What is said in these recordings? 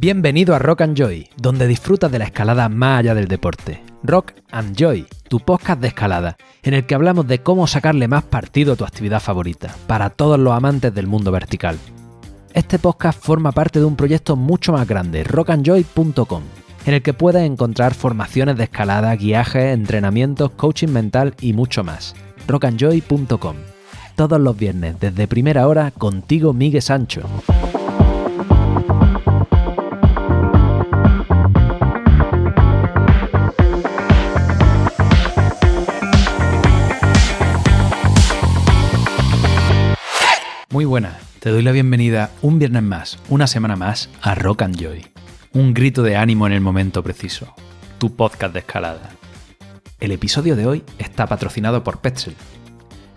Bienvenido a Rock and Joy, donde disfrutas de la escalada más allá del deporte. Rock and Joy, tu podcast de escalada, en el que hablamos de cómo sacarle más partido a tu actividad favorita, para todos los amantes del mundo vertical. Este podcast forma parte de un proyecto mucho más grande, rockandjoy.com, en el que puedes encontrar formaciones de escalada, guiajes, entrenamientos, coaching mental y mucho más. rockandjoy.com. Todos los viernes, desde primera hora, contigo Miguel Sancho. Muy buenas, te doy la bienvenida un viernes más, una semana más, a Rock and Joy. Un grito de ánimo en el momento preciso. Tu podcast de escalada. El episodio de hoy está patrocinado por Petzl.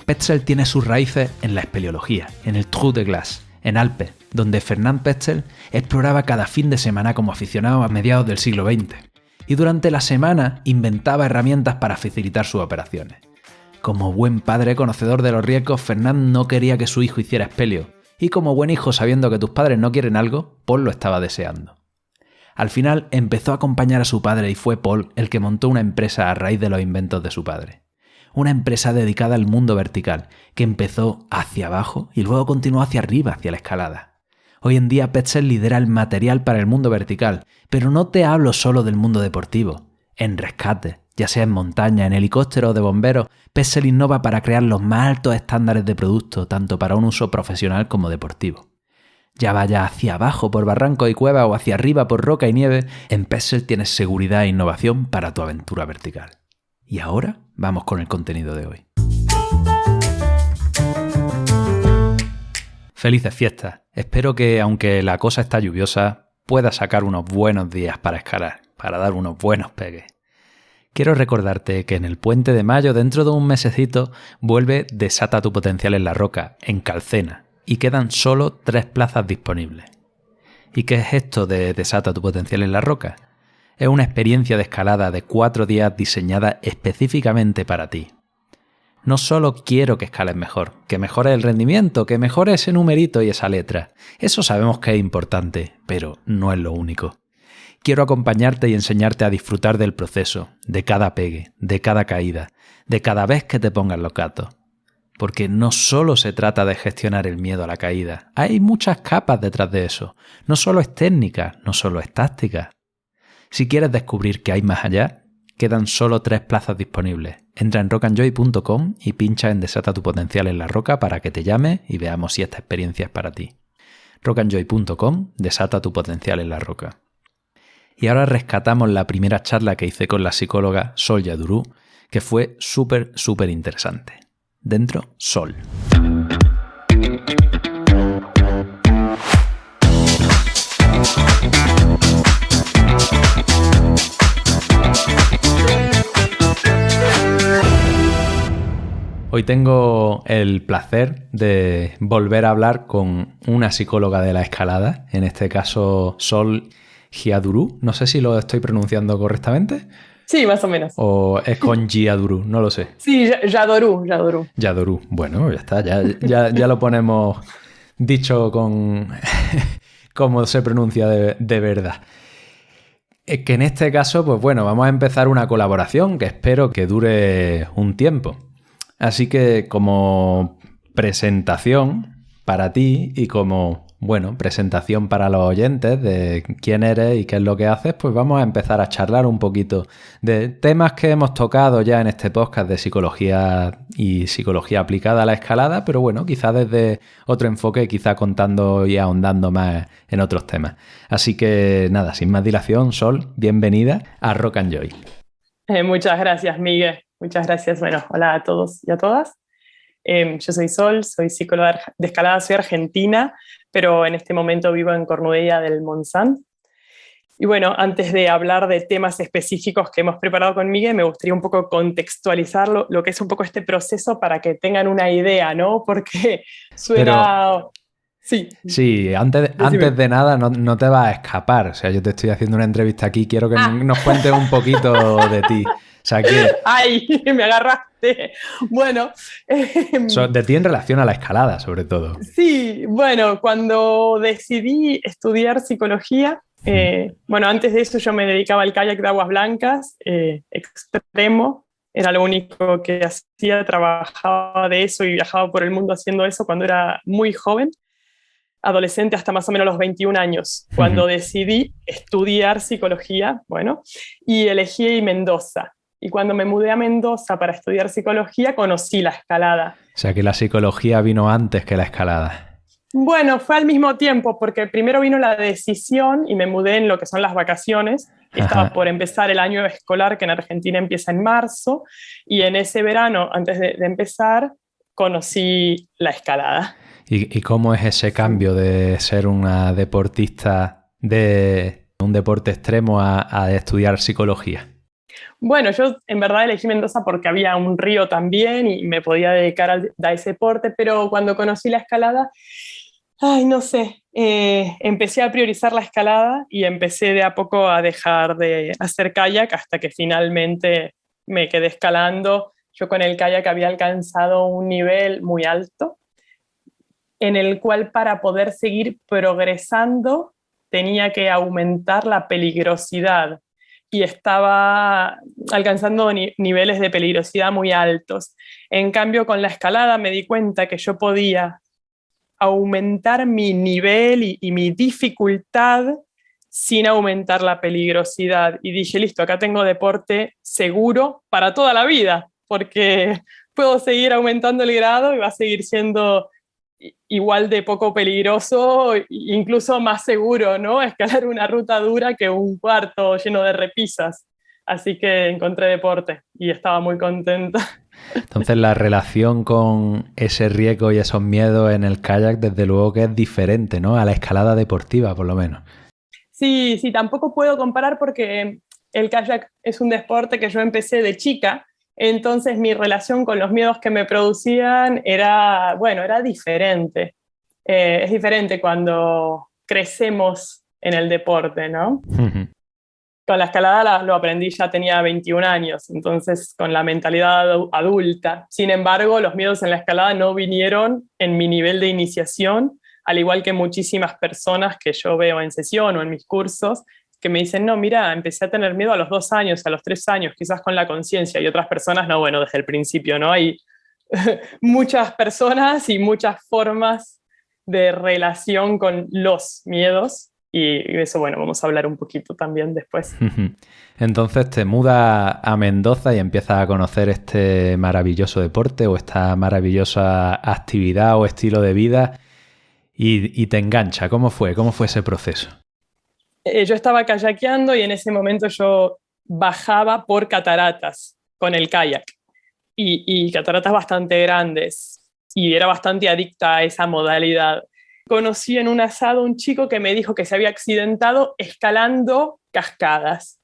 Petzl tiene sus raíces en la espeleología, en el Trou de Glace, en Alpes, donde Fernand Petzl exploraba cada fin de semana como aficionado a mediados del siglo XX, y durante la semana inventaba herramientas para facilitar sus operaciones. Como buen padre conocedor de los riesgos, Fernand no quería que su hijo hiciera espeleo, y como buen hijo sabiendo que tus padres no quieren algo, Paul lo estaba deseando. Al final empezó a acompañar a su padre y fue Paul el que montó una empresa a raíz de los inventos de su padre. Una empresa dedicada al mundo vertical, que empezó hacia abajo y luego continuó hacia arriba, hacia la escalada. Hoy en día Petzl lidera el material para el mundo vertical, pero no te hablo solo del mundo deportivo. En rescate, ya sea en montaña, en helicóptero o de bomberos, Petzl innova para crear los más altos estándares de producto, tanto para un uso profesional como deportivo. Ya vaya hacia abajo por barrancos y cuevas o hacia arriba por roca y nieve, en Petzl tienes seguridad e innovación para tu aventura vertical. Y ahora vamos con el contenido de hoy. Felices fiestas. Espero que, aunque la cosa está lluviosa, puedas sacar unos buenos días para escalar, para dar unos buenos pegues. Quiero recordarte que en el Puente de Mayo, dentro de un mesecito, vuelve Desata tu potencial en la roca, en Calcena, y quedan solo 3 plazas disponibles. ¿Y qué es esto de Desata tu potencial en la roca? Es una experiencia de escalada de 4 días diseñada específicamente para ti. No solo quiero que escales mejor, que mejores el rendimiento, que mejores ese numerito y esa letra. Eso sabemos que es importante, pero no es lo único. Quiero acompañarte y enseñarte a disfrutar del proceso, de cada pegue, de cada caída, de cada vez que te pongas los gatos. Porque no solo se trata de gestionar el miedo a la caída, hay muchas capas detrás de eso. No solo es técnica, no solo es táctica. Si quieres descubrir qué hay más allá, quedan solo 3 plazas disponibles. Entra en rockandjoy.com y pincha en Desata tu potencial en la roca para que te llame y veamos si esta experiencia es para ti. rockandjoy.com, Desata tu potencial en la roca. Y ahora rescatamos la primera charla que hice con la psicóloga Sol Yadurú, que fue súper interesante. Dentro, Sol. Hoy tengo el placer de volver a hablar con una psicóloga de la escalada, en este caso Sol Yadurú. No sé si lo estoy pronunciando correctamente. Sí, más o menos. O es con Yadurú, no lo sé. Sí, Yadurú. Yadurú. Bueno, ya está, ya lo ponemos dicho con cómo se pronuncia de verdad. Es que en este caso, pues bueno, vamos a empezar una colaboración que espero que dure un tiempo. Así que como presentación para ti y como, bueno, presentación para los oyentes de quién eres y qué es lo que haces, pues vamos a empezar a charlar un poquito de temas que hemos tocado ya en este podcast de psicología y psicología aplicada a la escalada, pero bueno, quizá desde otro enfoque, quizá contando y ahondando más en otros temas. Así que nada, sin más dilación, Sol, bienvenida a Rock and Joy. Muchas gracias, Miguel. Muchas gracias. Bueno, hola a todos y a todas. Yo soy Sol, soy psicóloga de escalada, soy argentina, pero en este momento vivo en Cornudella del Montsant. Y bueno, antes de hablar de temas específicos que hemos preparado con Miguel, me gustaría un poco contextualizar lo que es un poco este proceso para que tengan una idea, ¿no? Porque suena... Pero... Sí, antes de nada no te vas a escapar. O sea, yo te estoy haciendo una entrevista aquí, quiero que nos cuentes un poquito de ti. O sea, que... ¡Ay! Me agarraste. Bueno. De ti en relación a la escalada, sobre todo. Sí, bueno, cuando decidí estudiar psicología, Bueno, antes de eso yo me dedicaba al kayak de aguas blancas, extremo, era lo único que hacía, trabajaba de eso y viajaba por el mundo haciendo eso cuando era muy joven, adolescente hasta más o menos los 21 años, cuando decidí estudiar psicología, bueno, y elegí Mendoza. Y cuando me mudé a Mendoza para estudiar psicología, conocí la escalada. O sea que la psicología vino antes que la escalada. Bueno, fue al mismo tiempo, porque primero vino la decisión y me mudé en lo que son las vacaciones. Estaba por empezar el año escolar, que en Argentina empieza en marzo, y en ese verano, antes de empezar, conocí la escalada. ¿Y cómo es ese cambio de ser una deportista de un deporte extremo a estudiar psicología? Bueno, yo en verdad elegí Mendoza porque había un río también y me podía dedicar a ese deporte, pero cuando conocí la escalada, ay, no sé, empecé a priorizar la escalada y empecé de a poco a dejar de hacer kayak hasta que finalmente me quedé escalando. Yo con el kayak había alcanzado un nivel muy alto en el cual para poder seguir progresando tenía que aumentar la peligrosidad y estaba alcanzando niveles de peligrosidad muy altos. En cambio, con la escalada me di cuenta que yo podía aumentar mi nivel y mi dificultad sin aumentar la peligrosidad. Y dije, listo, acá tengo deporte seguro para toda la vida, porque puedo seguir aumentando el grado y va a seguir siendo igual de poco peligroso, incluso más seguro, ¿no? Escalar una ruta dura que un cuarto lleno de repisas. Así que encontré deporte y estaba muy contenta. Entonces la relación con ese riesgo y esos miedos en el kayak desde luego que es diferente, ¿no? A la escalada deportiva, por lo menos. Sí, tampoco puedo comparar porque el kayak es un deporte que yo empecé de chica, entonces mi relación con los miedos que me producían era, bueno, era diferente. Es diferente cuando crecemos en el deporte, ¿no? Con la escalada lo aprendí, ya tenía 21 años, entonces con la mentalidad adulta. Sin embargo, los miedos en la escalada no vinieron en mi nivel de iniciación, al igual que muchísimas personas que yo veo en sesión o en mis cursos, que me dicen, no, mira, empecé a tener miedo a los 2 años, a los 3 años, quizás con la conciencia, y otras personas, no, bueno, desde el principio, ¿no? Hay muchas personas y muchas formas de relación con los miedos, y eso, bueno, vamos a hablar un poquito también después. Entonces te mudas a Mendoza y empiezas a conocer este maravilloso deporte o esta maravillosa actividad o estilo de vida y te engancha. ¿Cómo fue? ¿Cómo fue ese proceso? Yo estaba kayakeando y en ese momento yo bajaba por cataratas con el kayak y cataratas bastante grandes y era bastante adicta a esa modalidad. Conocí en un asado un chico que me dijo que se había accidentado escalando cascadas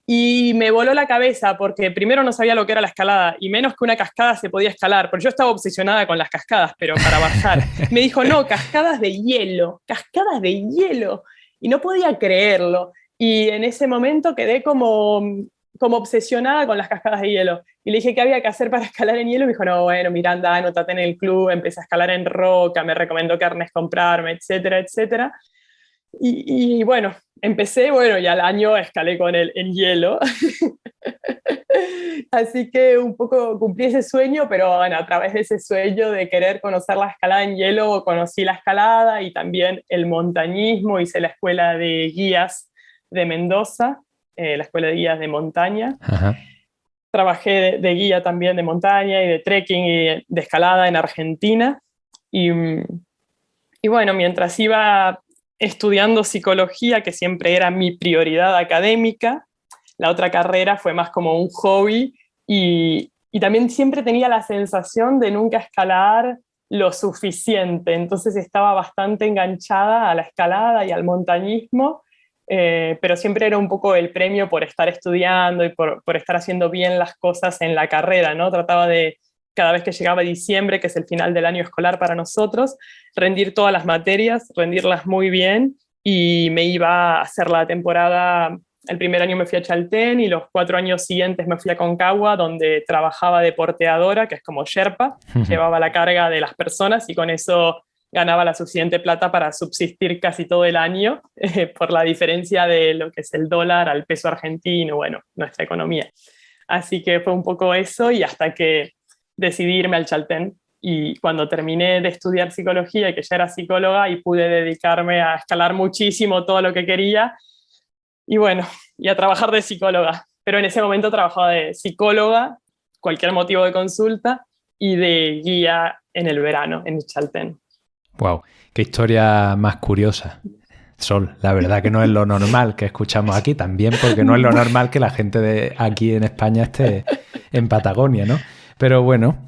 y me voló la cabeza porque primero no sabía lo que era la escalada y menos que una cascada se podía escalar, porque yo estaba obsesionada con las cascadas, pero para bajar. Me dijo, no, cascadas de hielo, cascadas de hielo. Y no podía creerlo. Y en ese momento quedé como obsesionada con las cascadas de hielo. Y le dije qué había que hacer para escalar en hielo. Y me dijo, no, bueno, Miranda, anótate en el club. Empecé a escalar en roca, me recomendó qué arnés comprarme, etcétera, etcétera. Y bueno, empecé, bueno, y al año escalé con él en hielo. Así que un poco cumplí ese sueño, pero bueno, a través de ese sueño de querer conocer la escalada en hielo, conocí la escalada y también el montañismo. Hice la escuela de guías de Mendoza, la escuela de guías de montaña. Ajá. Trabajé de guía también de montaña y de trekking y de escalada en Argentina. Y bueno, mientras iba estudiando psicología, que siempre era mi prioridad académica, la otra carrera fue más como un hobby y también siempre tenía la sensación de nunca escalar lo suficiente, entonces estaba bastante enganchada a la escalada y al montañismo, pero siempre era un poco el premio por estar estudiando y por estar haciendo bien las cosas en la carrera, ¿no? Trataba de, cada vez que llegaba diciembre, que es el final del año escolar para nosotros, rendir todas las materias, rendirlas muy bien, y me iba a hacer la temporada. El primer año me fui a Chaltén y los 4 años siguientes me fui a Concagua, donde trabajaba de porteadora, que es como Sherpa, llevaba la carga de las personas y con eso ganaba la suficiente plata para subsistir casi todo el año por la diferencia de lo que es el dólar al peso argentino, bueno, nuestra economía. Así que fue un poco eso y hasta que decidí irme al Chaltén. Y cuando terminé de estudiar psicología y que ya era psicóloga y pude dedicarme a escalar muchísimo todo lo que quería y bueno, y a trabajar de psicóloga. Pero en ese momento trabajaba de psicóloga, cualquier motivo de consulta, y de guía en el verano, en el Chaltén. Wow, qué historia más curiosa. Sol, la verdad que no es lo normal que escuchamos aquí, también porque no es lo normal que la gente de aquí en España esté en Patagonia, ¿no? Pero bueno,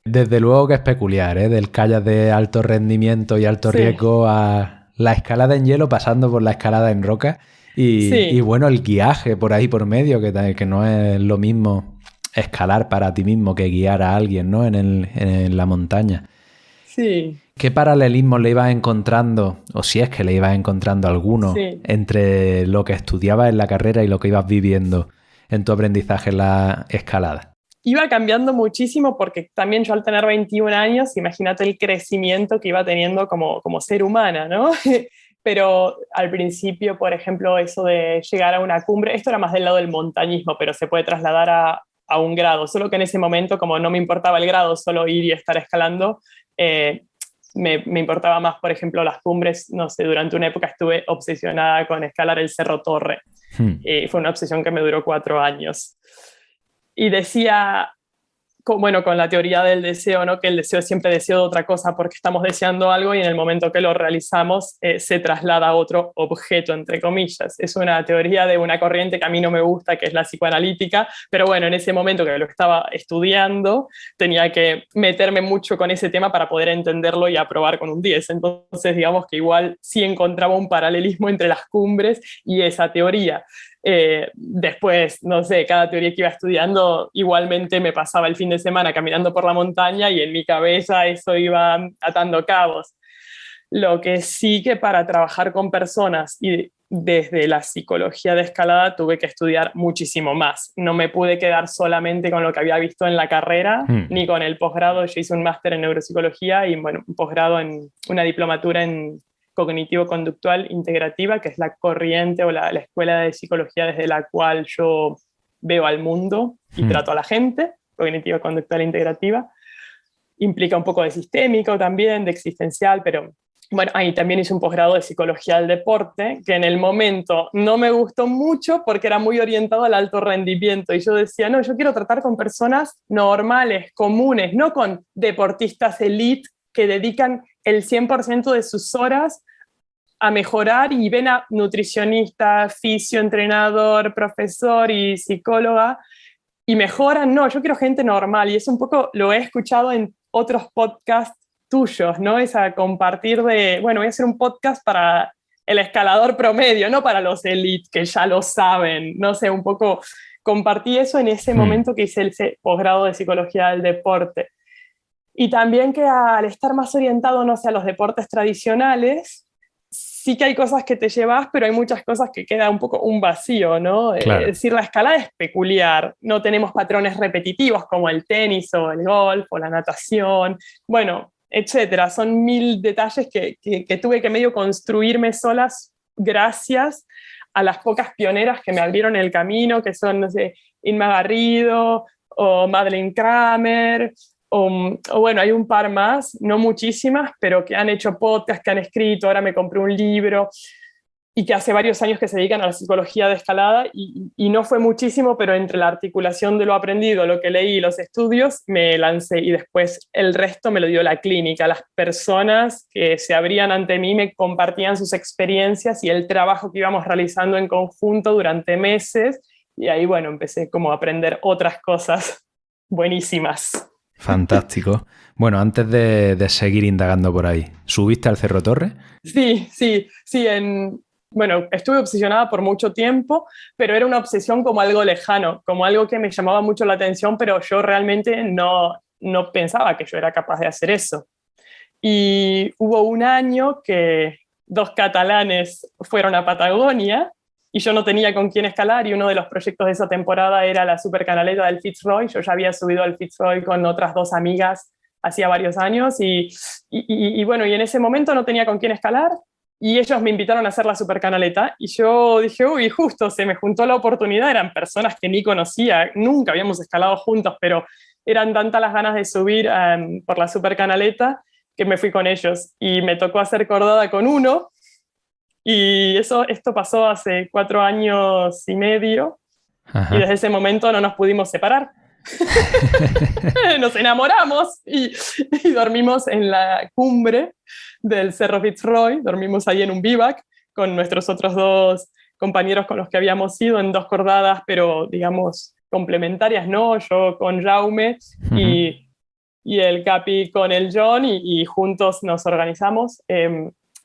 desde luego que es peculiar, ¿eh? Del kayak de alto rendimiento y alto riesgo a la escalada en hielo pasando por la escalada en roca y bueno, el guiaje por ahí por medio, que no es lo mismo escalar para ti mismo que guiar a alguien, ¿no? En la montaña. Sí. ¿Qué paralelismos le ibas encontrando, o si es que le ibas encontrando alguno, entre lo que estudiabas en la carrera y lo que ibas viviendo en tu aprendizaje en la escalada? Iba cambiando muchísimo porque también yo al tener 21 años, imagínate el crecimiento que iba teniendo como ser humana, ¿no? Pero al principio, por ejemplo, eso de llegar a una cumbre, esto era más del lado del montañismo, pero se puede trasladar a un grado, solo que en ese momento, como no me importaba el grado, solo ir y estar escalando, me importaba más, por ejemplo, las cumbres. No sé, durante una época estuve obsesionada con escalar el Cerro Torre. Fue una obsesión que me duró 4 años. Y decía, bueno, con la teoría del deseo, ¿no? Que el deseo es siempre deseo de otra cosa porque estamos deseando algo y en el momento que lo realizamos se traslada a otro objeto, entre comillas. Es una teoría de una corriente que a mí no me gusta, que es la psicoanalítica, pero bueno, en ese momento que lo estaba estudiando tenía que meterme mucho con ese tema para poder entenderlo y aprobar con un 10. Entonces, digamos que igual sí encontraba un paralelismo entre las cumbres y esa teoría. Después, no sé, cada teoría que iba estudiando igualmente me pasaba el fin de semana caminando por la montaña y en mi cabeza eso iba atando cabos. Lo que sí que para trabajar con personas y desde la psicología de escalada tuve que estudiar muchísimo más. No me pude quedar solamente con lo que había visto en la carrera, ni con el posgrado. Yo hice un máster en neuropsicología y bueno, un posgrado en una diplomatura en cognitivo-conductual integrativa, que es la corriente o la escuela de psicología desde la cual yo veo al mundo y trato a la gente, cognitivo-conductual integrativa. Implica un poco de sistémico también, de existencial, pero bueno, ahí también hice un posgrado de psicología del deporte, que en el momento no me gustó mucho porque era muy orientado al alto rendimiento. Y yo decía, no, yo quiero tratar con personas normales, comunes, no con deportistas elite que dedican el 100% de sus horas a mejorar y ven a nutricionista, fisio, entrenador, profesor y psicóloga y mejoran. No, yo quiero gente normal y es un poco, lo he escuchado en otros podcasts tuyos, ¿no? Es a compartir de, bueno, voy a hacer un podcast para el escalador promedio, no para los elite que ya lo saben, no sé, un poco compartí eso en ese momento que hice el posgrado de psicología del deporte. Y también que al estar más orientado, no sé, a los deportes tradicionales, sí que hay cosas que te llevas, pero hay muchas cosas que queda un poco un vacío, ¿no? Claro. Es decir, la escalada es peculiar, no tenemos patrones repetitivos como el tenis o el golf o la natación, bueno, etcétera. Son 1000 detalles que tuve que medio construirme solas gracias a las pocas pioneras que me abrieron el camino, que son, no sé, Inma Garrido o Madeleine Kramer, o bueno, hay un par más, no muchísimas, pero que han hecho podcast, que han escrito, ahora me compré un libro, y que hace varios años que se dedican a la psicología de escalada, y no fue muchísimo, pero entre la articulación de lo aprendido, lo que leí y los estudios, me lancé, y después el resto me lo dio la clínica. Las personas que se abrían ante mí me compartían sus experiencias y el trabajo que íbamos realizando en conjunto durante meses, y ahí, bueno, empecé como a aprender otras cosas buenísimas. Fantástico. Bueno, antes de seguir indagando por ahí, ¿subiste al Cerro Torre? Sí. Bueno, estuve obsesionada por mucho tiempo, pero era una obsesión como algo lejano, como algo que me llamaba mucho la atención, pero yo realmente no pensaba que yo era capaz de hacer eso. Y hubo un año que 2 catalanes fueron a Patagonia y yo no tenía con quién escalar, y uno de los proyectos de esa temporada era la supercanaleta del Fitzroy. Yo ya había subido al Fitzroy con otras 2 amigas hacía varios años, y bueno, y en ese momento no tenía con quién escalar, y ellos me invitaron a hacer la supercanaleta, y yo dije, uy, justo se me juntó la oportunidad, eran personas que ni conocía, nunca habíamos escalado juntos, pero eran tantas las ganas de subir por la supercanaleta que me fui con ellos, y me tocó hacer cordada con uno, y esto pasó hace 4 años y medio, y Ajá. desde ese momento no nos pudimos separar. Nos enamoramos y dormimos en la cumbre del Cerro Fitzroy, dormimos ahí en un bivac con nuestros otros 2 compañeros con los que habíamos ido en 2 cordadas, pero digamos complementarias, ¿no? Yo con Jaume Uh-huh. y el Capi con el John, y juntos nos organizamos.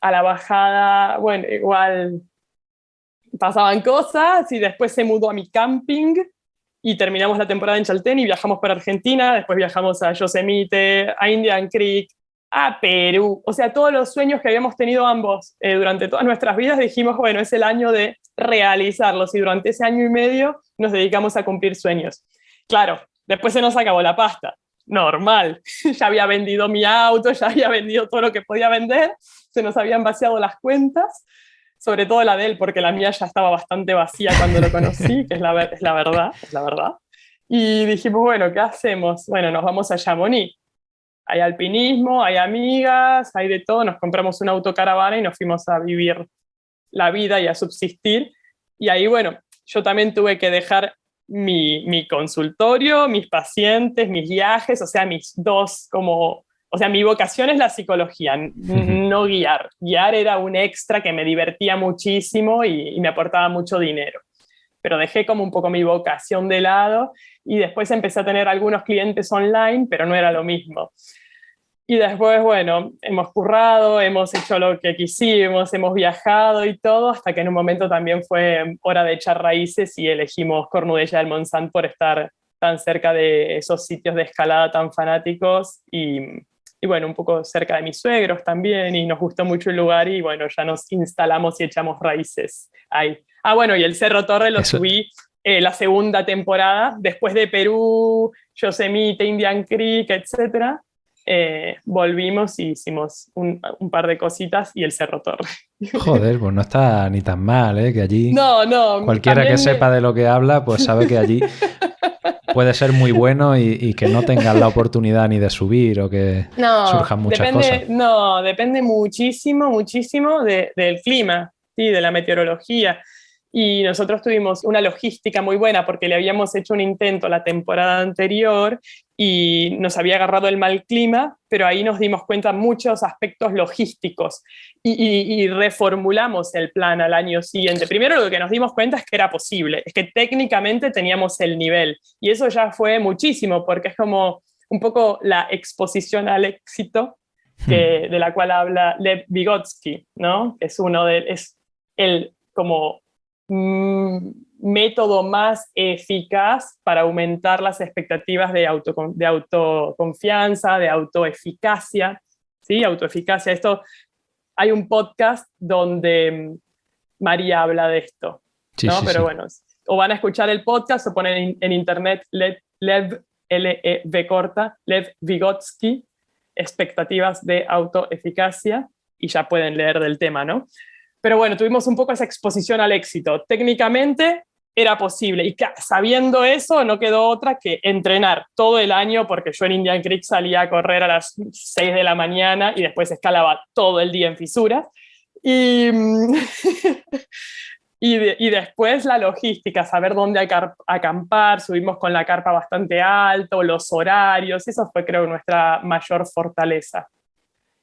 A la bajada, bueno, igual pasaban cosas, y después se mudó a mi camping y terminamos la temporada en Chaltén y viajamos para Argentina, después viajamos a Yosemite, a Indian Creek, a Perú, o sea, todos los sueños que habíamos tenido ambos durante todas nuestras vidas, dijimos, bueno, es el año de realizarlos, y durante ese año y medio nos dedicamos a cumplir sueños. Claro, después se nos acabó la pasta, normal, ya había vendido mi auto, ya había vendido todo lo que podía vender, se nos habían vaciado las cuentas, sobre todo la de él, porque la mía ya estaba bastante vacía cuando lo conocí, que es la verdad, es la verdad. Y dijimos, bueno, ¿qué hacemos? Bueno, nos vamos a Chamonix. Hay alpinismo, hay amigas, hay de todo. Nos compramos una autocaravana y nos fuimos a vivir la vida y a subsistir. Y ahí, bueno, yo también tuve que dejar mi consultorio, mis pacientes, mis viajes, o sea, mis dos como... O sea, mi vocación es la psicología, Uh-huh. no guiar. Guiar era un extra que me divertía muchísimo y me aportaba mucho dinero. Pero dejé como un poco mi vocación de lado, y después empecé a tener algunos clientes online, pero no era lo mismo. Y después, bueno, hemos currado, hemos hecho lo que quisimos, hemos viajado y todo, hasta que en un momento también fue hora de echar raíces y elegimos Cornudella del Montsant por estar tan cerca de esos sitios de escalada tan fanáticos, y bueno, un poco cerca de mis suegros también, y nos gustó mucho el lugar, y bueno, ya nos instalamos y echamos raíces ahí. Ah, bueno, y el Cerro Torre lo Eso, subí la segunda temporada, después de Perú, Yosemite, Indian Creek, etcétera. Volvimos y hicimos un par de cositas, y el Cerro Torre. joder, pues no está ni tan mal, ¿eh? Que allí No, no, cualquiera que sepa de lo que habla, pues sabe que allí puede ser muy bueno y que no tengas la oportunidad ni de subir o que No, surjan muchas cosas. depende muchísimo, muchísimo del clima, ¿sí? De la meteorología. Y nosotros tuvimos una logística muy buena, porque le habíamos hecho un intento la temporada anterior y nos había agarrado el mal clima, pero ahí nos dimos cuenta de muchos aspectos logísticos, y reformulamos el plan al año siguiente. Primero, lo que nos dimos cuenta es que era posible, es que técnicamente teníamos el nivel, y eso ya fue muchísimo, porque es como un poco la exposición al éxito de la cual habla Lev Vygotsky, ¿no? Es es el como método más eficaz para aumentar las expectativas de autoconfianza, de autoeficacia, ¿sí? Autoeficacia. Esto, hay un podcast donde María habla de esto, Sí, ¿no? sí, Pero sí. bueno, o van a escuchar el podcast o ponen en internet Lev, L-E-V corta, Lev Vygotsky, expectativas de autoeficacia, y ya pueden leer del tema, ¿no? Pero bueno, tuvimos un poco esa exposición al éxito. Técnicamente era posible, y sabiendo eso no quedó otra que entrenar todo el año, porque yo en Indian Creek salía a correr a las 6 de la mañana y después escalaba todo el día en fisuras. Y, y después la logística, saber dónde acampar, subimos con la carpa bastante alto, los horarios, eso fue, creo, nuestra mayor fortaleza.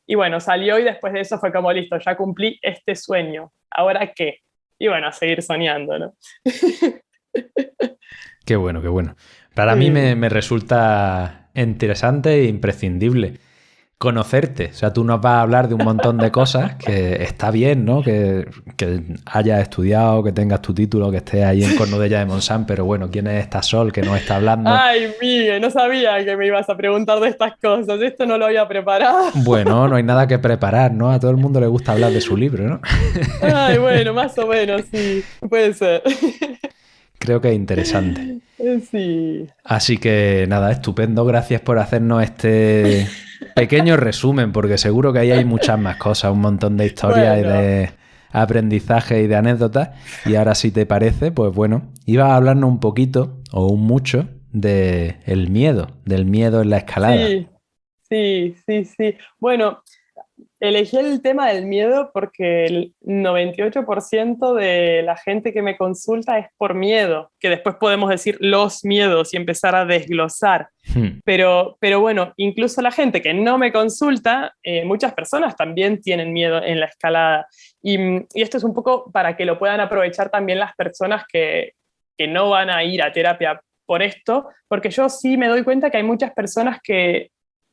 Y bueno, salió, y después de eso fue como, listo, ya cumplí este sueño, ¿ahora qué? Y bueno, a seguir soñando, ¿no? Qué bueno, qué bueno. Para mí Sí. me resulta interesante e imprescindible conocerte. O sea, tú nos vas a hablar de un montón de cosas que está bien, ¿no? Que hayas estudiado, que tengas tu título, que estés ahí en Cornudella de Montsant, pero bueno, ¿quién es esta Sol que nos está hablando? Ay, Miguel, no sabía que me ibas a preguntar de estas cosas, esto no lo había preparado. Bueno, no hay nada que preparar, ¿no? A todo el mundo le gusta hablar de su libro, ¿no? Ay, bueno, más o menos, sí, puede ser. Creo que es interesante. Sí. Así que nada, estupendo. Gracias por hacernos este pequeño resumen, porque seguro que ahí hay muchas más cosas, un montón de historias y Bueno, de aprendizaje y de anécdotas. Y ahora, si te parece, pues bueno, iba a hablarnos un poquito o un mucho del miedo en la escalada. sí, sí, sí, sí. Bueno, elegí el tema del miedo porque el 98% de la gente que me consulta es por miedo, que después podemos decir los miedos y empezar a desglosar. Hmm. Pero bueno, incluso la gente que no me consulta, muchas personas también tienen miedo en la escalada. Y esto es un poco para que lo puedan aprovechar también las personas que no van a ir a terapia por esto, porque yo sí me doy cuenta que hay muchas personas que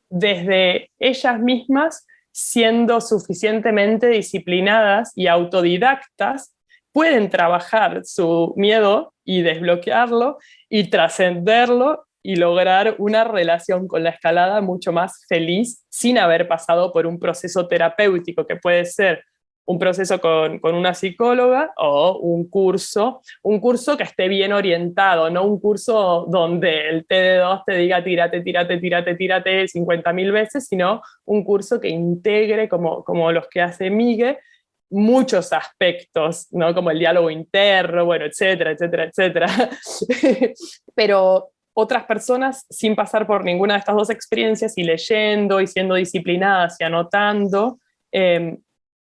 desde ellas mismas, siendo suficientemente disciplinadas y autodidactas, pueden trabajar su miedo y desbloquearlo y trascenderlo y lograr una relación con la escalada mucho más feliz sin haber pasado por un proceso terapéutico que puede ser un proceso con una psicóloga o un curso que esté bien orientado, no un curso donde el TD2 te diga tírate, tírate, tírate, tírate 50.000 veces, sino un curso que integre, como los que hace Miguel, muchos aspectos, ¿no? Como el diálogo interno, bueno, etcétera, etcétera, etcétera. Pero otras personas, sin pasar por ninguna de estas dos experiencias y leyendo y siendo disciplinadas y anotando, eh,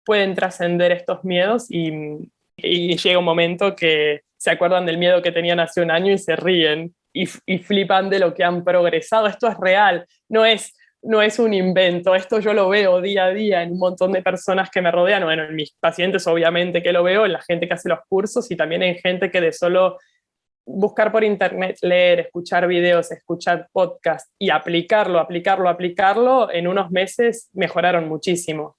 pueden trascender estos miedos y llega un momento que se acuerdan del miedo que tenían hace un año y se ríen y flipan de lo que han progresado. Esto es real, no es un invento, esto yo lo veo día a día en un montón de personas que me rodean, bueno, en mis pacientes obviamente que lo veo, en la gente que hace los cursos y también en gente que de solo buscar por internet, leer, escuchar videos, escuchar podcasts y aplicarlo, aplicarlo, aplicarlo, en unos meses mejoraron muchísimo.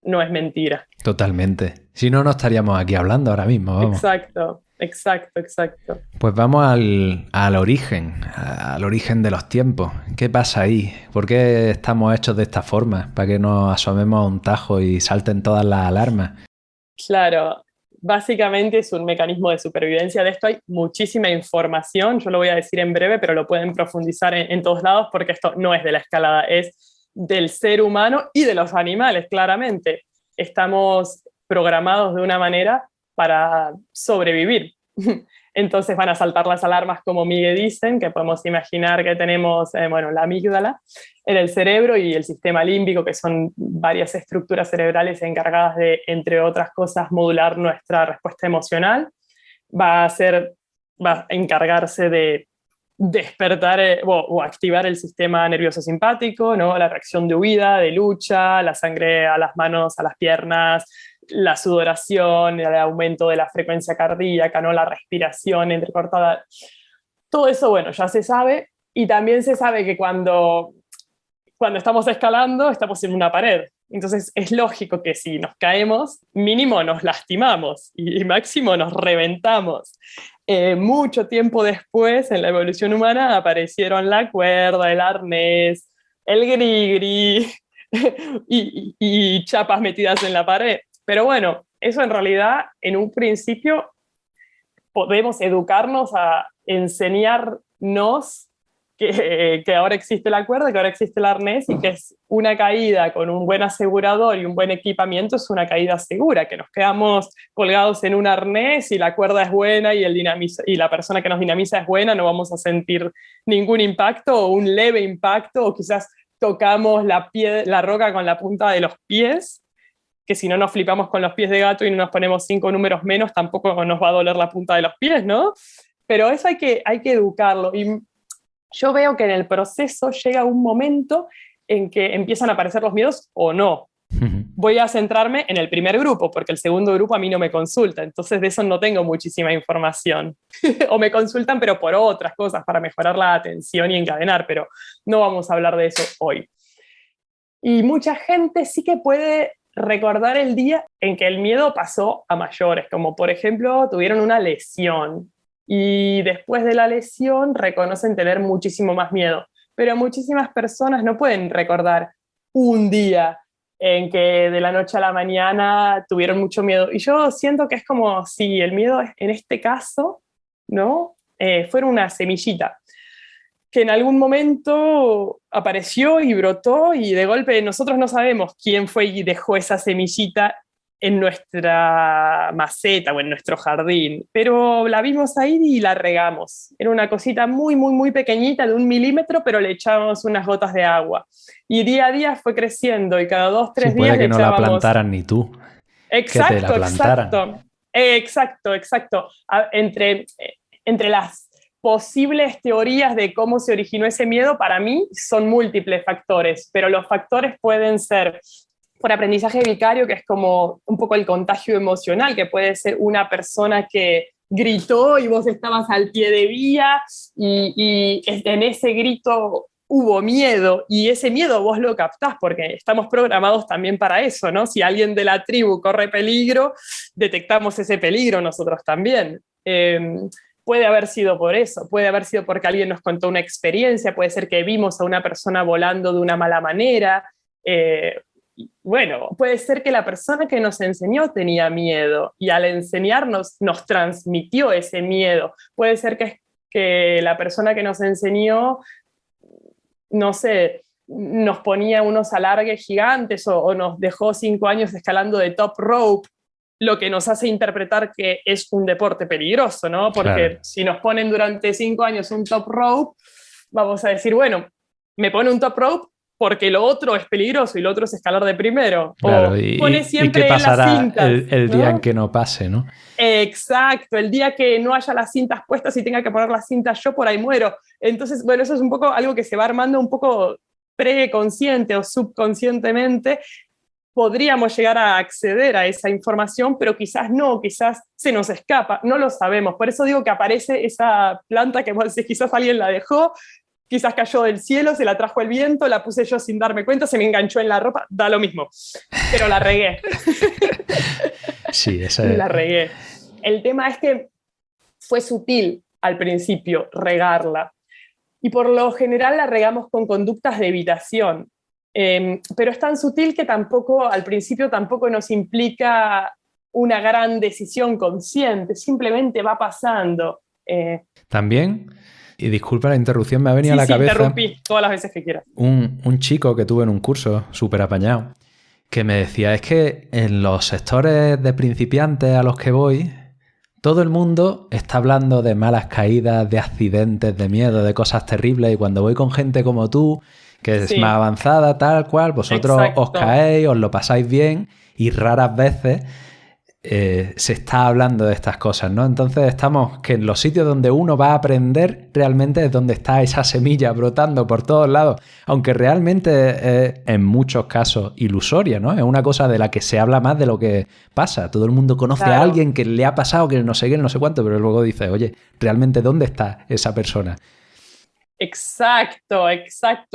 No es mentira. Totalmente. Si no, no estaríamos aquí hablando ahora mismo, vamos. Exacto, exacto, exacto. Pues vamos al origen de los tiempos. ¿Qué pasa ahí? ¿Por qué estamos hechos de esta forma? Para que nos asomemos a un tajo y salten todas las alarmas. Claro, básicamente es un mecanismo de supervivencia. De esto hay muchísima información, yo lo voy a decir en breve, pero lo pueden profundizar en todos lados porque esto no es de la escalada, es del ser humano y de los animales, claramente. Estamos programados de una manera para sobrevivir. Entonces van a saltar las alarmas como Miguel dicen, que podemos imaginar que tenemos, bueno, la amígdala en el cerebro y el sistema límbico, que son varias estructuras cerebrales encargadas de, entre otras cosas, modular nuestra respuesta emocional. Va a ser, va a encargarse de despertar o activar el sistema nervioso simpático, ¿no? La reacción de huida, de lucha, la sangre a las manos, a las piernas, la sudoración, el aumento de la frecuencia cardíaca, ¿no? La respiración entrecortada. Todo eso, bueno, ya se sabe. Y también se sabe que cuando estamos escalando, estamos en una pared. Entonces es lógico que si nos caemos, mínimo nos lastimamos y máximo nos reventamos. Mucho tiempo después, en la evolución humana, aparecieron la cuerda, el arnés, el grigri y chapas metidas en la pared. Pero bueno, eso en realidad, en un principio, podemos educarnos a enseñarnos que ahora existe la cuerda, que ahora existe el arnés y que es una caída con un buen asegurador y un buen equipamiento, es una caída segura, que nos quedamos colgados en un arnés y la cuerda es buena y, y la persona que nos dinamiza es buena, no vamos a sentir ningún impacto o un leve impacto, o quizás tocamos la roca con la punta de los pies, que si no nos flipamos con los pies de gato y no nos ponemos 5 números menos, tampoco nos va a doler la punta de los pies, ¿no? Pero eso hay que educarlo. Y yo veo que en el proceso llega un momento en que empiezan a aparecer los miedos o no. Voy a centrarme en el primer grupo, porque el segundo grupo a mí no me consulta, entonces de eso no tengo muchísima información. O me consultan, pero por otras cosas, para mejorar la atención y encadenar, pero no vamos a hablar de eso hoy. Y mucha gente sí que puede recordar el día en que el miedo pasó a mayores, como por ejemplo tuvieron una lesión y después de la lesión reconocen tener muchísimo más miedo, pero muchísimas personas no pueden recordar un día en que de la noche a la mañana tuvieron mucho miedo. Y yo siento que es como si el miedo en este caso ¿no? Fueron una semillita que en algún momento apareció y brotó y de golpe nosotros no sabemos quién fue y dejó esa semillita en nuestra maceta o en nuestro jardín, pero la vimos ahí y la regamos. Era una cosita muy, muy, muy pequeñita, de 1 milímetro, pero le echábamos unas gotas de agua. Y día a día fue creciendo y cada 2, 3 Sí, días puede que le no la echábamos... plantaran ni tú, que te la Exacto, plantaran. exacto. Entre las posibles teorías de cómo se originó ese miedo, para mí son múltiples factores, pero los factores pueden ser por aprendizaje vicario, que es como un poco el contagio emocional, que puede ser una persona que gritó y vos estabas al pie de vía y en ese grito hubo miedo y ese miedo vos lo captás porque estamos programados también para eso, ¿no? Si alguien de la tribu corre peligro, detectamos ese peligro nosotros también. Puede haber sido por eso, puede haber sido porque alguien nos contó una experiencia, puede ser que vimos a una persona volando de una mala manera. Bueno, puede ser que la persona que nos enseñó tenía miedo y al enseñarnos nos transmitió ese miedo. Puede ser que la persona que nos enseñó, no sé, nos ponía unos alargues gigantes o nos dejó 5 años escalando de top rope, lo que nos hace interpretar que es un deporte peligroso, ¿no? Porque Claro. si nos ponen durante 5 años un top rope, vamos a decir, bueno, me pone un top rope porque lo otro es peligroso y lo otro es escalar de primero. Claro, O pone y qué siempre en las pasará cintas, el día en ¿no? que no pase, ¿no? Exacto, el día que no haya las cintas puestas y tenga que poner las cintas yo, por ahí muero. Entonces, bueno, eso es un poco algo que se va armando un poco preconsciente o subconscientemente. Podríamos llegar a acceder a esa información, pero quizás no, quizás se nos escapa, no lo sabemos. Por eso digo que aparece esa planta que vos decís, quizás alguien la dejó, quizás cayó del cielo, se la trajo el viento, la puse yo sin darme cuenta, se me enganchó en la ropa, da lo mismo, pero la regué. Sí, La regué. El tema es que fue sutil al principio regarla y por lo general la regamos con conductas de evitación. Pero es tan sutil que tampoco, al principio tampoco nos implica una gran decisión consciente, simplemente va pasando. También, y disculpa la interrupción, me ha venido a Sí, la sí, cabeza interrumpí todas las veces que quieras. un chico que tuve en un curso súper apañado, que me decía, es que en los sectores de principiantes a los que voy, todo el mundo está hablando de malas caídas, de accidentes, de miedo, de cosas terribles, y cuando voy con gente como tú, que es Sí, más avanzada, tal cual, vosotros os exacto. caéis, os lo pasáis bien, y raras veces se está hablando de estas cosas, ¿no? Entonces estamos que en los sitios donde uno va a aprender realmente es donde está esa semilla brotando por todos lados, aunque realmente es en muchos casos ilusoria, ¿no? Es una cosa de la que se habla más de lo que pasa. Todo el mundo conoce a Claro. alguien que le ha pasado, que no sé qué, no sé cuánto, pero luego dice, oye, ¿realmente dónde está esa persona? Exacto.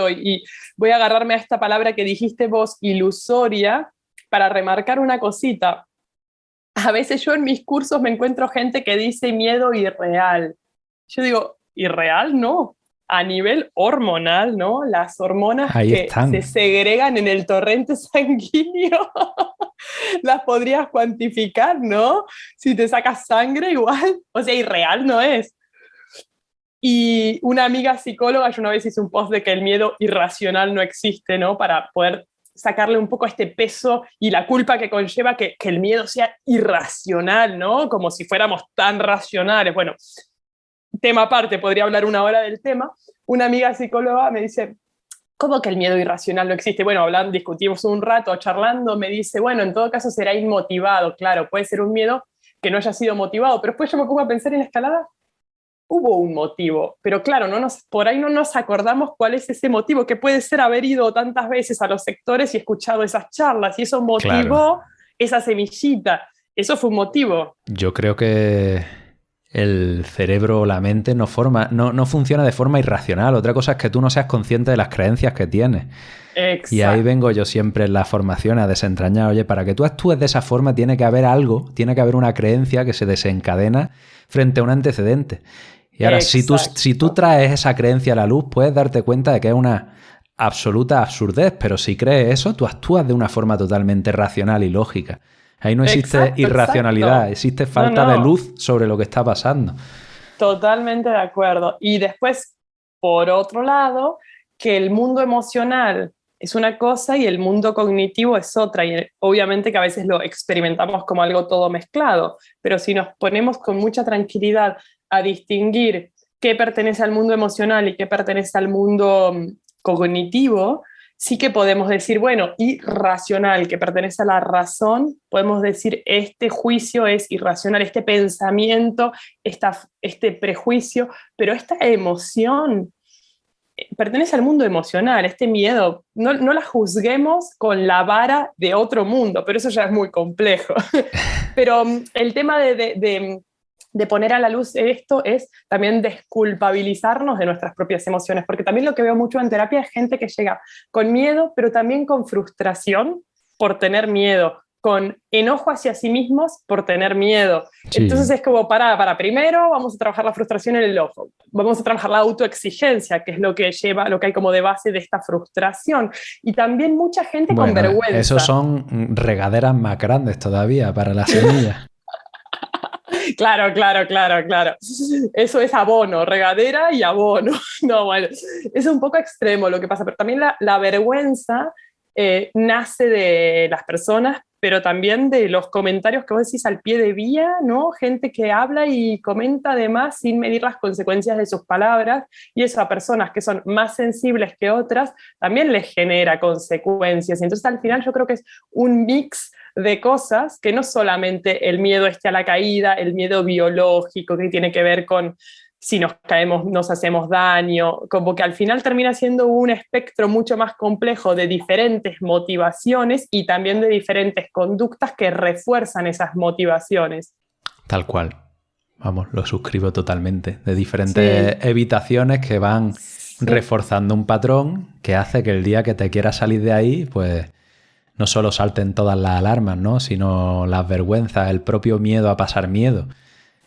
Y voy a agarrarme a esta palabra que dijiste vos, ilusoria, para remarcar una cosita. A veces yo en mis cursos me encuentro gente que dice miedo irreal. Yo digo, ¿irreal? No. A nivel hormonal, ¿no? Las hormonas Ahí que se están. segregan en el torrente sanguíneo, las podrías cuantificar, ¿no? Si te sacas sangre igual. O sea, irreal no es. Y una amiga psicóloga, yo una vez hice un post de que el miedo irracional no existe, ¿no? Para poder sacarle un poco este peso y la culpa que conlleva que el miedo sea irracional, ¿no? Como si fuéramos tan racionales. Bueno, tema aparte, podría hablar 1 hora del tema. Una amiga psicóloga me dice, ¿cómo que el miedo irracional no existe? Bueno, hablando, discutimos un rato, charlando, me dice, bueno, en todo caso será inmotivado, claro, puede ser un miedo que no haya sido motivado, pero después yo me pongo a pensar en la escalada, hubo un motivo, pero claro, por ahí no nos acordamos cuál es ese motivo, que puede ser haber ido tantas veces a los sectores y escuchado esas charlas, y eso motivó Claro. esa semillita. Eso fue un motivo. Yo creo que el cerebro o la mente no funciona de forma irracional. Otra cosa es que tú no seas consciente de las creencias que tienes. Y ahí Exacto. vengo yo siempre en la formación a desentrañar, oye, para que tú actúes de esa forma tiene que haber algo, tiene que haber una creencia que se desencadena frente a un antecedente. Y ahora, si tú traes esa creencia a la luz, puedes darte cuenta de que es una absoluta absurdez, pero si crees eso, tú actúas de una forma totalmente racional y lógica. Ahí no existe Exacto. irracionalidad, existe No, falta de no. luz sobre lo que está pasando. Totalmente de acuerdo. Y después, por otro lado, que el mundo emocional es una cosa y el mundo cognitivo es otra. Y obviamente que a veces lo experimentamos como algo todo mezclado, pero si nos ponemos con mucha tranquilidad a distinguir qué pertenece al mundo emocional y qué pertenece al mundo cognitivo, sí que podemos decir, bueno, irracional, que pertenece a la razón, podemos decir, este juicio es irracional, este pensamiento, este prejuicio, pero esta emoción pertenece al mundo emocional, este miedo, no la juzguemos con la vara de otro mundo, pero eso ya es muy complejo. Pero el tema de poner a la luz esto es también desculpabilizarnos de nuestras propias emociones, porque también lo que veo mucho en terapia es gente que llega con miedo, pero también con frustración por tener miedo, con enojo hacia sí mismos por tener miedo. Sí. Entonces es como, primero vamos a trabajar la frustración en el ojo, vamos a trabajar la autoexigencia, que es lo que hay como de base de esta frustración. Y también mucha gente con vergüenza. Esos son regaderas más grandes todavía para la semilla. Claro. Eso es abono, regadera y abono. No, bueno, es un poco extremo lo que pasa, pero también la vergüenza nace de las personas, pero también de los comentarios que vos decís al pie de vía, ¿no? Gente que habla y comenta además sin medir las consecuencias de sus palabras, y eso a personas que son más sensibles que otras también les genera consecuencias. Y entonces al final yo creo que es un mix de cosas, que no solamente el miedo a la caída, el miedo biológico que tiene que ver con si nos caemos nos hacemos daño, como que al final termina siendo un espectro mucho más complejo de diferentes motivaciones y también de diferentes conductas que refuerzan esas motivaciones. Tal cual. Vamos, lo suscribo totalmente. De diferentes evitaciones que van reforzando un patrón que hace que el día que te quieras salir de ahí, pues no solo salten todas las alarmas, ¿no? Sino las vergüenzas, el propio miedo a pasar miedo.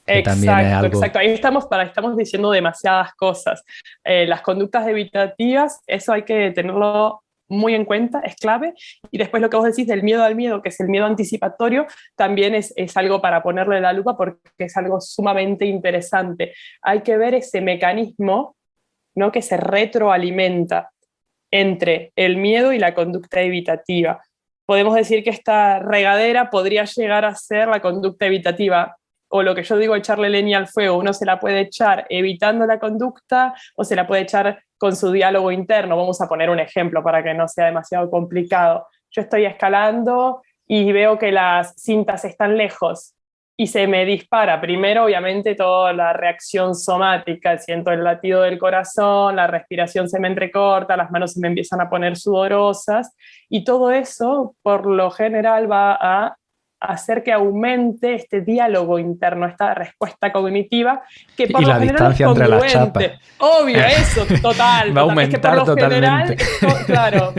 Exacto. Ahí estamos diciendo demasiadas cosas. Las conductas evitativas, eso hay que tenerlo muy en cuenta, es clave. Y después lo que vos decís del miedo al miedo, que es el miedo anticipatorio, también es algo para ponerle la lupa porque es algo sumamente interesante. Hay que ver ese mecanismo, ¿no?, que se retroalimenta entre el miedo y la conducta evitativa. Podemos decir que esta regadera podría llegar a ser la conducta evitativa, o lo que yo digo, echarle leña al fuego. Uno se la puede echar evitando la conducta o se la puede echar con su diálogo interno. Vamos a poner un ejemplo para que no sea demasiado complicado. Yo estoy escalando y veo que las cintas están lejos y se me dispara primero, obviamente, toda la reacción somática. Siento el latido del corazón, la respiración se me entrecorta, las manos se me empiezan a poner sudorosas, y todo eso, por lo general, va a hacer que aumente este diálogo interno, esta respuesta cognitiva, que por y lo la general distancia entre las chapas. Obvio, eso, total. Va a aumentar es que por lo totalmente. General, claro,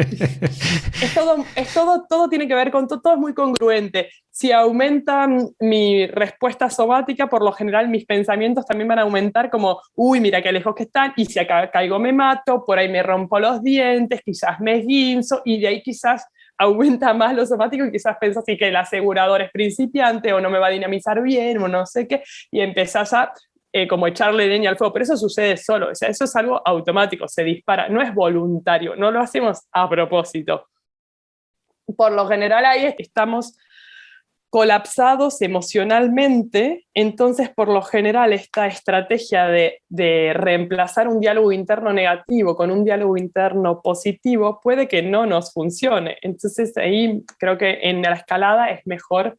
todo tiene que ver con todo es muy congruente. Si aumenta mi respuesta somática, por lo general mis pensamientos también van a aumentar, como, uy, mira qué lejos que están, y si acá caigo me mato, por ahí me rompo los dientes, quizás me esguinzo, y de ahí quizás aumenta más lo somático y quizás pensás que el asegurador es principiante o no me va a dinamizar bien o no sé qué, y empezás a como echarle leña al fuego, pero eso sucede solo, o sea, eso es algo automático, se dispara, no es voluntario, no lo hacemos a propósito. Por lo general ahí estamos colapsados emocionalmente, entonces por lo general esta estrategia de reemplazar un diálogo interno negativo con un diálogo interno positivo puede que no nos funcione. Entonces ahí creo que en la escalada es mejor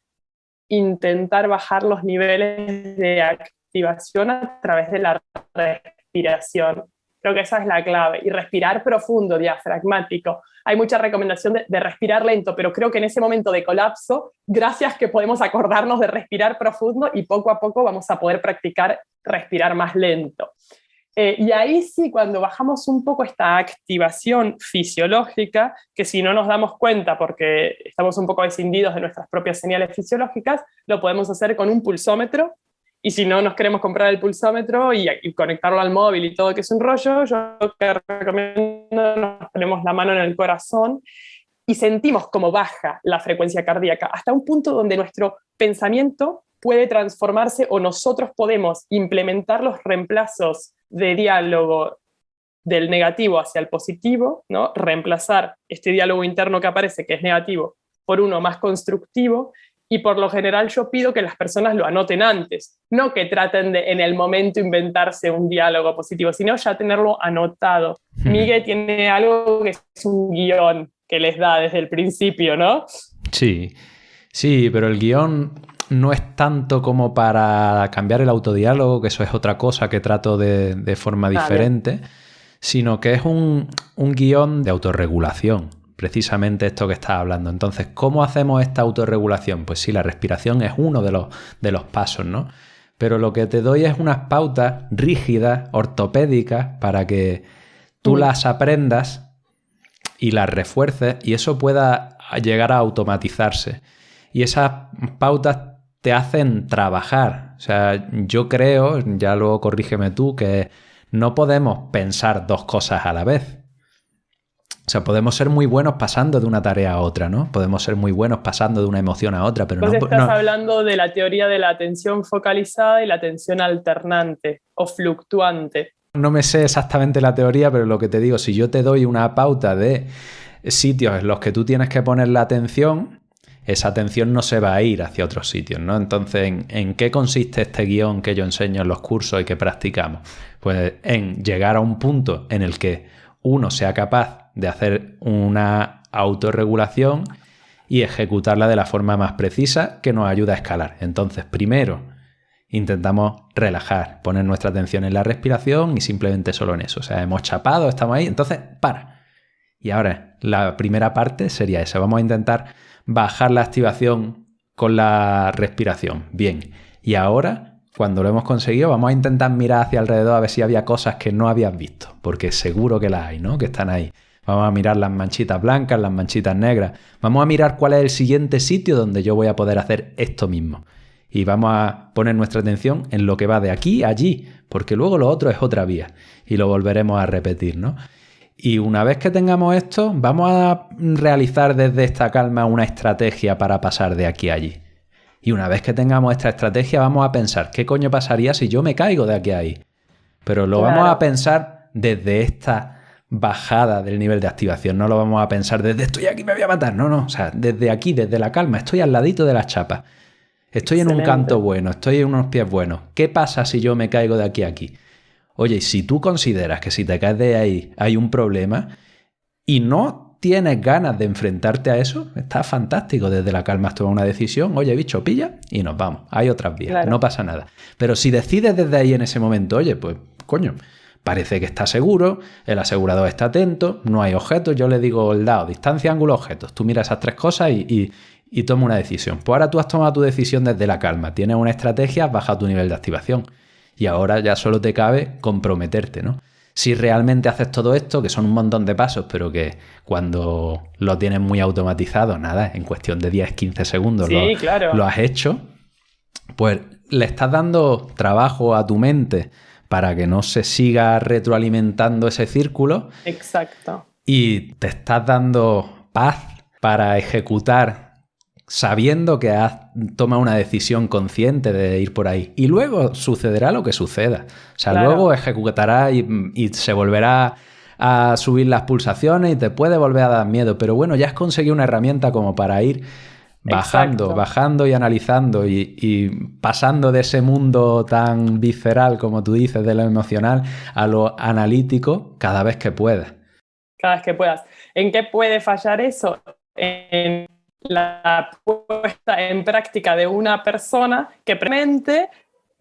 intentar bajar los niveles de activación a través de la respiración. Creo que esa es la clave. Y respirar profundo, diafragmático. Hay mucha recomendación de respirar lento, pero creo que en ese momento de colapso, gracias que podemos acordarnos de respirar profundo, y poco a poco vamos a poder practicar respirar más lento. Y ahí sí, cuando bajamos un poco esta activación fisiológica, que si no nos damos cuenta porque estamos un poco escindidos de nuestras propias señales fisiológicas, lo podemos hacer con un pulsómetro. Y si no nos queremos comprar el pulsómetro y conectarlo al móvil y todo, que es un rollo, yo lo que recomiendo, nos ponemos la mano en el corazón y sentimos cómo baja la frecuencia cardíaca hasta un punto donde nuestro pensamiento puede transformarse o nosotros podemos implementar los reemplazos de diálogo del negativo hacia el positivo, ¿no? Reemplazar este diálogo interno que aparece, que es negativo, por uno más constructivo, y por lo general yo pido que las personas lo anoten antes, no que traten de en el momento inventarse un diálogo positivo, sino ya tenerlo anotado. Miguel tiene algo que es un guión que les da desde el principio, ¿no? Sí, sí, pero el guión no es tanto como para cambiar el autodiálogo, que eso es otra cosa que trato de forma diferente, sino que es un guión de autorregulación. Precisamente esto que estás hablando. Entonces, ¿cómo hacemos esta autorregulación? Pues sí, la respiración es uno de los pasos, ¿no? Pero lo que te doy es unas pautas rígidas, ortopédicas, para que tú las aprendas y las refuerces y eso pueda llegar a automatizarse. Y esas pautas te hacen trabajar. O sea, yo creo, ya luego corrígeme tú, que no podemos pensar dos cosas a la vez. O sea, podemos ser muy buenos pasando de una tarea a otra, ¿no? Podemos ser muy buenos pasando de una emoción a otra, pero Vos no... estás hablando de la teoría de la atención focalizada y la atención alternante o fluctuante. No me sé exactamente la teoría, pero lo que te digo, si yo te doy una pauta de sitios en los que tú tienes que poner la atención, esa atención no se va a ir hacia otros sitios, ¿no? Entonces, ¿en qué consiste este guión que yo enseño en los cursos y que practicamos? Pues en llegar a un punto en el que uno sea capaz de hacer una autorregulación y ejecutarla de la forma más precisa que nos ayuda a escalar. Entonces, primero, intentamos relajar, poner nuestra atención en la respiración y simplemente solo en eso. O sea, hemos chapado, estamos ahí, entonces, para. Y ahora, la primera parte sería esa. Vamos a intentar bajar la activación con la respiración. Bien. Y ahora, cuando lo hemos conseguido, vamos a intentar mirar hacia alrededor a ver si había cosas que no habías visto, porque seguro que las hay, ¿no? Que están ahí. Vamos a mirar las manchitas blancas, las manchitas negras. Vamos a mirar cuál es el siguiente sitio donde yo voy a poder hacer esto mismo. Y vamos a poner nuestra atención en lo que va de aquí a allí, porque luego lo otro es otra vía. Y lo volveremos a repetir, ¿no? Y una vez que tengamos esto, vamos a realizar desde esta calma una estrategia para pasar de aquí a allí. Y una vez que tengamos esta estrategia, vamos a pensar, ¿qué coño pasaría si yo me caigo de aquí a ahí? Pero lo vamos a pensar desde esta bajada del nivel de activación. No lo vamos a pensar desde estoy aquí, me voy a matar. No, no. O sea, desde aquí, desde la calma. Estoy al ladito de las chapas. Estoy en un canto bueno. Estoy en unos pies buenos. ¿Qué pasa si yo me caigo de aquí a aquí? Oye, si tú consideras que si te caes de ahí hay un problema y no tienes ganas de enfrentarte a eso, está fantástico. Desde la calma has tomado una decisión. Oye, bicho, pilla y nos vamos. Hay otras vías. Claro. No pasa nada. Pero si decides desde ahí en ese momento, oye, pues, coño, parece que está seguro, el asegurador está atento, no hay objetos, yo le digo el dado, distancia, ángulo, objetos. Tú miras esas tres cosas y toma una decisión. Pues ahora tú has tomado tu decisión desde la calma, tienes una estrategia, baja tu nivel de activación. Y ahora ya solo te cabe comprometerte, ¿no? Si realmente haces todo esto, que son un montón de pasos, pero que cuando lo tienes muy automatizado, nada, en cuestión de 10-15 segundos lo has hecho, pues le estás dando trabajo a tu mente para que no se siga retroalimentando ese círculo. Exacto. Y te estás dando paz para ejecutar sabiendo que has tomado una decisión consciente de ir por ahí. Y luego sucederá lo que suceda. O sea, claro. Luego ejecutará y se volverá a subir las pulsaciones y te puede volver a dar miedo. Pero bueno, ya has conseguido una herramienta como para ir bajando y analizando y pasando de ese mundo tan visceral, como tú dices, de lo emocional, a lo analítico cada vez que puedas. Cada vez que puedas. ¿En qué puede fallar eso? En la puesta en práctica de una persona que premente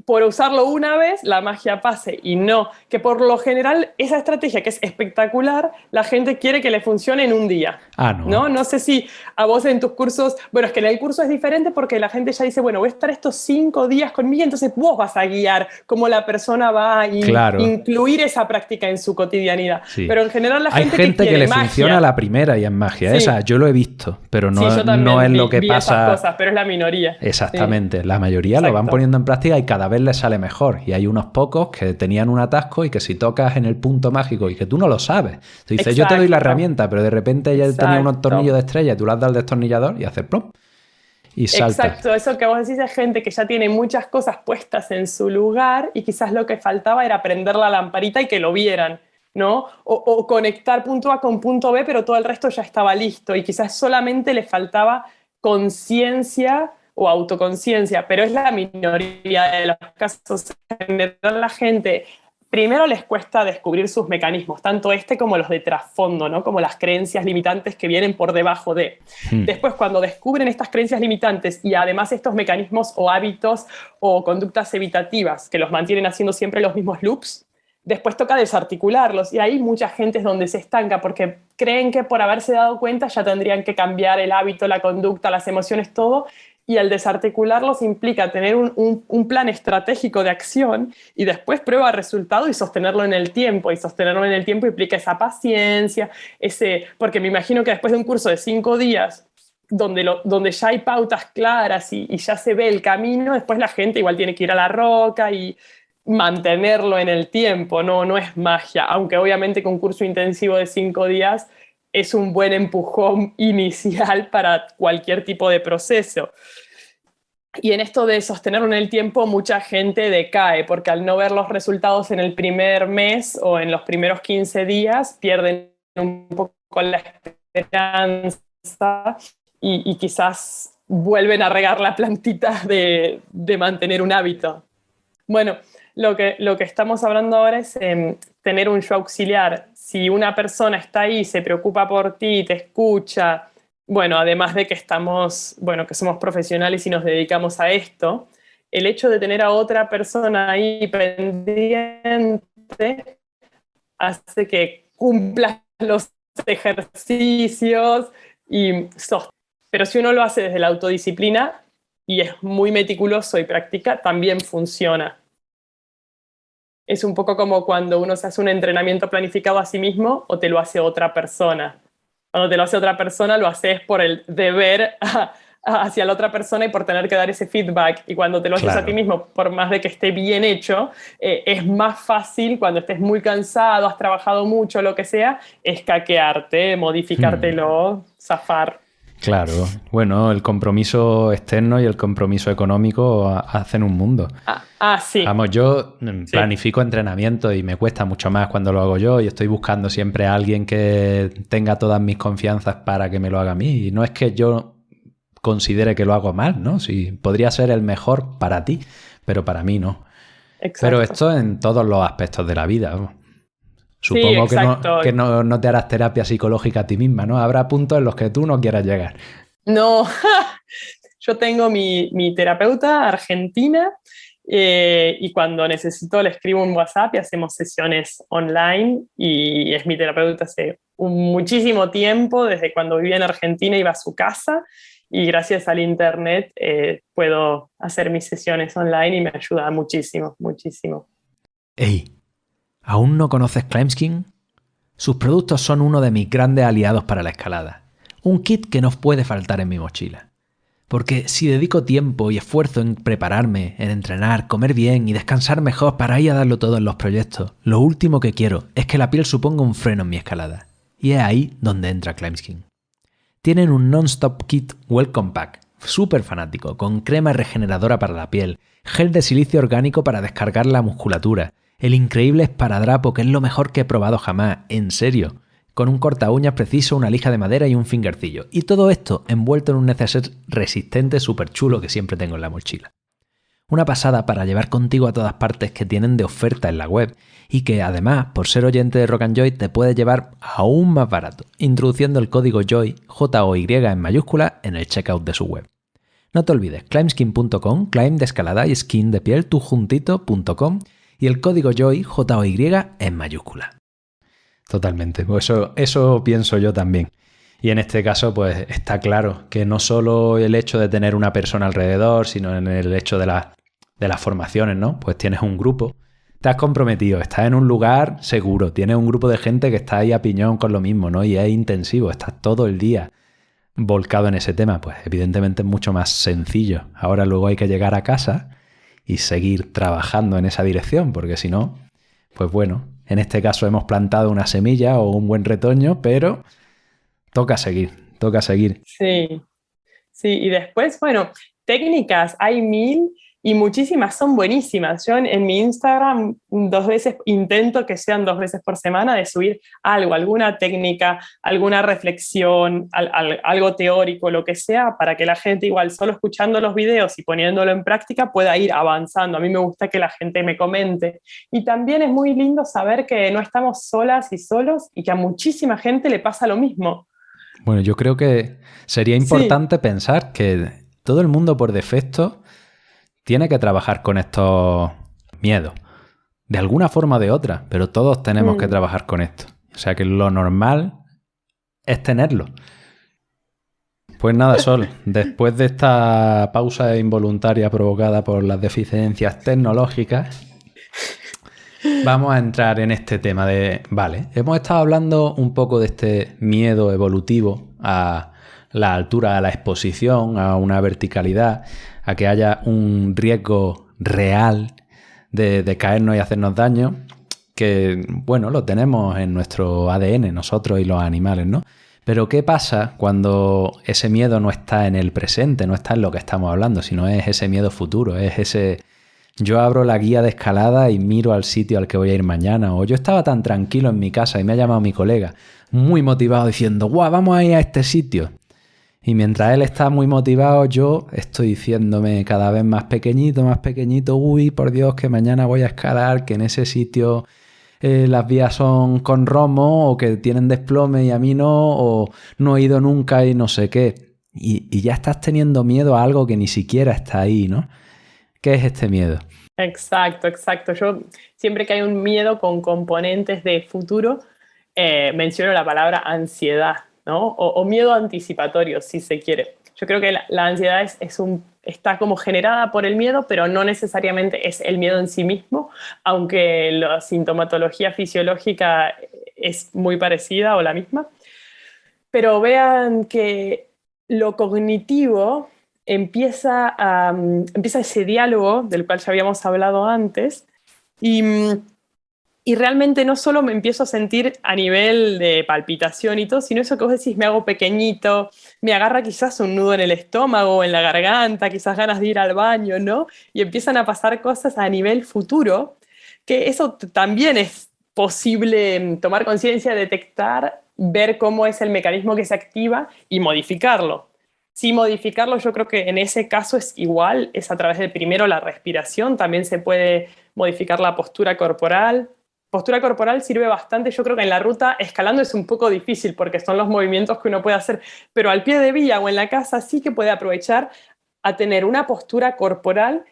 por usarlo una vez la magia pase y no, que por lo general esa estrategia que es espectacular, la gente quiere que le funcione en un día. ¿No? No sé si a vos en tus cursos, bueno, es que en el curso es diferente porque la gente ya dice, bueno, voy a estar estos 5 días conmigo, entonces vos vas a guiar cómo la persona va a incluir esa práctica en su cotidianidad. Sí. Pero en general la gente hay gente que le funciona a la primera y es magia. Sí. Esa yo lo he visto, pero no, no es lo que pasa. Esas cosas, pero es la minoría. Exactamente, sí. La mayoría lo van poniendo en práctica y cada vez les sale mejor. Y hay unos pocos que tenían un atasco y que si tocas en el punto mágico y que tú no lo sabes, tú dices, yo te doy la herramienta, pero de repente ya tenía unos tornillos de estrella y tú le has dado el destornillador y haces plom. y saltas. Exacto, eso que vos decís es gente que ya tiene muchas cosas puestas en su lugar y quizás lo que faltaba era prender la lamparita y que lo vieran, ¿no? O conectar punto A con punto B, pero todo el resto ya estaba listo y quizás solamente le faltaba conciencia o autoconciencia, pero es la minoría de los casos. En general, la gente primero les cuesta descubrir sus mecanismos, tanto como los de trasfondo, ¿no? Como las creencias limitantes que vienen por debajo de. Después, cuando descubren estas creencias limitantes y además estos mecanismos o hábitos o conductas evitativas que los mantienen haciendo siempre los mismos loops, después toca desarticularlos y ahí mucha gente es donde se estanca porque creen que por haberse dado cuenta ya tendrían que cambiar el hábito, la conducta, las emociones, todo, y al desarticularlos implica tener un plan estratégico de acción y después prueba resultado y sostenerlo en el tiempo, y sostenerlo en el tiempo implica esa paciencia, porque me imagino que después de un curso de 5 días donde ya hay pautas claras y ya se ve el camino, después la gente igual tiene que ir a la roca y mantenerlo en el tiempo, no es magia, aunque obviamente con un curso intensivo de 5 días es un buen empujón inicial para cualquier tipo de proceso. Y en esto de sostenerlo en el tiempo, mucha gente decae, porque al no ver los resultados en el primer mes o en los primeros 15 días, pierden un poco la esperanza y quizás vuelven a regar la plantita de mantener un hábito. Bueno, lo que estamos hablando ahora es tener un yo auxiliar. Si una persona está ahí, se preocupa por ti, te escucha, bueno, además de que que somos profesionales y nos dedicamos a esto, el hecho de tener a otra persona ahí pendiente hace que cumplas los ejercicios pero si uno lo hace desde la autodisciplina y es muy meticuloso y practica, también funciona. Es un poco como cuando uno se hace un entrenamiento planificado a sí mismo o te lo hace otra persona. Cuando te lo hace otra persona, lo haces por el deber hacia la otra persona y por tener que dar ese feedback. Y cuando te lo haces a ti mismo, por más de que esté bien hecho, es más fácil cuando estés muy cansado, has trabajado mucho, lo que sea, escaquearte, modificártelo, zafar. Claro, bueno, el compromiso externo y el compromiso económico hacen un mundo. Sí. Vamos, yo planifico entrenamiento y me cuesta mucho más cuando lo hago yo y estoy buscando siempre a alguien que tenga todas mis confianzas para que me lo haga a mí. Y no es que yo considere que lo hago mal, ¿no? Sí, podría ser el mejor para ti, pero para mí no. Exacto. Pero esto en todos los aspectos de la vida, ¿no? Supongo que no te harás terapia psicológica a ti misma, ¿no? Habrá puntos en los que tú no quieras llegar. No, yo tengo mi terapeuta argentina y cuando necesito le escribo un WhatsApp y hacemos sesiones online y es mi terapeuta hace muchísimo tiempo, desde cuando vivía en Argentina iba a su casa y gracias al internet puedo hacer mis sesiones online y me ayuda muchísimo, muchísimo. ¡Ey! ¿Aún no conoces Climbskin? Sus productos son uno de mis grandes aliados para la escalada. Un kit que no puede faltar en mi mochila. Porque si dedico tiempo y esfuerzo en prepararme, en entrenar, comer bien y descansar mejor para ir a darlo todo en los proyectos, lo último que quiero es que la piel suponga un freno en mi escalada. Y es ahí donde entra Climbskin. Tienen un non-stop kit Welcome Pack, súper fanático, con crema regeneradora para la piel, gel de silicio orgánico para descargar la musculatura, el increíble esparadrapo que es lo mejor que he probado jamás, en serio, con un corta uñas preciso, una lija de madera y un fingercillo. Y todo esto envuelto en un neceser resistente súper chulo que siempre tengo en la mochila. Una pasada para llevar contigo a todas partes que tienen de oferta en la web y que además, por ser oyente de Rock and Joy, te puede llevar aún más barato, introduciendo el código JOY, J-O-Y en mayúscula, en el checkout de su web. No te olvides, climbskin.com, climb de escalada y skin de piel, tú juntito.com, y el código JOY, J-O-Y, en mayúscula. Totalmente, pues eso pienso yo también. Y en este caso, pues está claro que no solo el hecho de tener una persona alrededor, sino en el hecho de las formaciones, ¿no? Pues tienes un grupo, te has comprometido, estás en un lugar seguro, tienes un grupo de gente que está ahí a piñón con lo mismo, ¿no? Y es intensivo, estás todo el día volcado en ese tema, pues evidentemente es mucho más sencillo. Ahora luego hay que llegar a casa y seguir trabajando en esa dirección, porque si no, pues bueno, en este caso hemos plantado una semilla o un buen retoño, pero toca seguir. Sí, Sí, y después, bueno, técnicas, hay mil y muchísimas son buenísimas. Yo en mi Instagram 2 veces, intento que sean 2 veces por semana de subir algo, alguna técnica, alguna reflexión, algo teórico, lo que sea, para que la gente igual solo escuchando los videos y poniéndolo en práctica pueda ir avanzando. A mí me gusta que la gente me comente. Y también es muy lindo saber que no estamos solas y solos y que a muchísima gente le pasa lo mismo. Bueno, yo creo que sería Sí. importante pensar que todo el mundo por defecto tiene que trabajar con estos miedos, de alguna forma o de otra, pero todos tenemos que Mm. trabajar con esto. O sea que lo normal es tenerlo. Pues nada, Sol, después de esta pausa involuntaria provocada por las deficiencias tecnológicas, vamos a entrar en este tema de, vale, hemos estado hablando un poco de este miedo evolutivo a la altura, a la exposición, a una verticalidad, a que haya un riesgo real de caernos y hacernos daño, que, bueno, lo tenemos en nuestro ADN, nosotros y los animales, ¿no? Pero ¿qué pasa cuando ese miedo no está en el presente, no está en lo que estamos hablando, sino es ese miedo futuro, es ese... Yo abro la guía de escalada y miro al sitio al que voy a ir mañana. O yo estaba tan tranquilo en mi casa y me ha llamado mi colega, muy motivado, diciendo, ¡guau, vamos a ir a este sitio! Y mientras él está muy motivado, yo estoy diciéndome cada vez más pequeñito, uy, por Dios, que mañana voy a escalar, que en ese sitio las vías son con romo, o que tienen desplome y a mí no, o no he ido nunca y no sé qué. Y ya estás teniendo miedo a algo que ni siquiera está ahí, ¿no? ¿Qué es este miedo? Exacto, exacto. Yo siempre que hay un miedo con componentes de futuro, menciono la palabra ansiedad, ¿no? O miedo anticipatorio, si se quiere. Yo creo que la ansiedad está como generada por el miedo, pero no necesariamente es el miedo en sí mismo, aunque la sintomatología fisiológica es muy parecida o la misma. Pero vean que lo cognitivo empieza ese diálogo del cual ya habíamos hablado antes y, y realmente no solo me empiezo a sentir a nivel de palpitación y todo, sino eso que vos decís, me hago pequeñito, me agarra quizás un nudo en el estómago, en la garganta, quizás ganas de ir al baño, ¿no? Y empiezan a pasar cosas a nivel futuro, que eso también es posible tomar conciencia, detectar, ver cómo es el mecanismo que se activa y modificarlo. Si modificarlo, yo creo que en ese caso es igual, es a través de primero la respiración, también se puede modificar la postura corporal. Postura corporal sirve bastante, yo creo que en la ruta escalando es un poco difícil porque son los movimientos que uno puede hacer, pero al pie de vía o en la casa sí que puede aprovechar a tener una postura corporal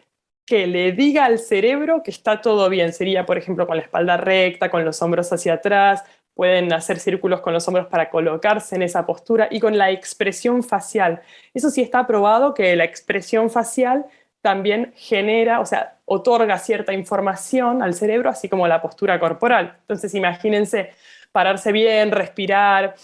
que le diga al cerebro que está todo bien. Sería, por ejemplo, con la espalda recta, con los hombros hacia atrás, pueden hacer círculos con los hombros para colocarse en esa postura y con la expresión facial. Eso sí está probado que la expresión facial también genera, o sea, otorga cierta información al cerebro, así como la postura corporal. Entonces, imagínense pararse bien, respirar,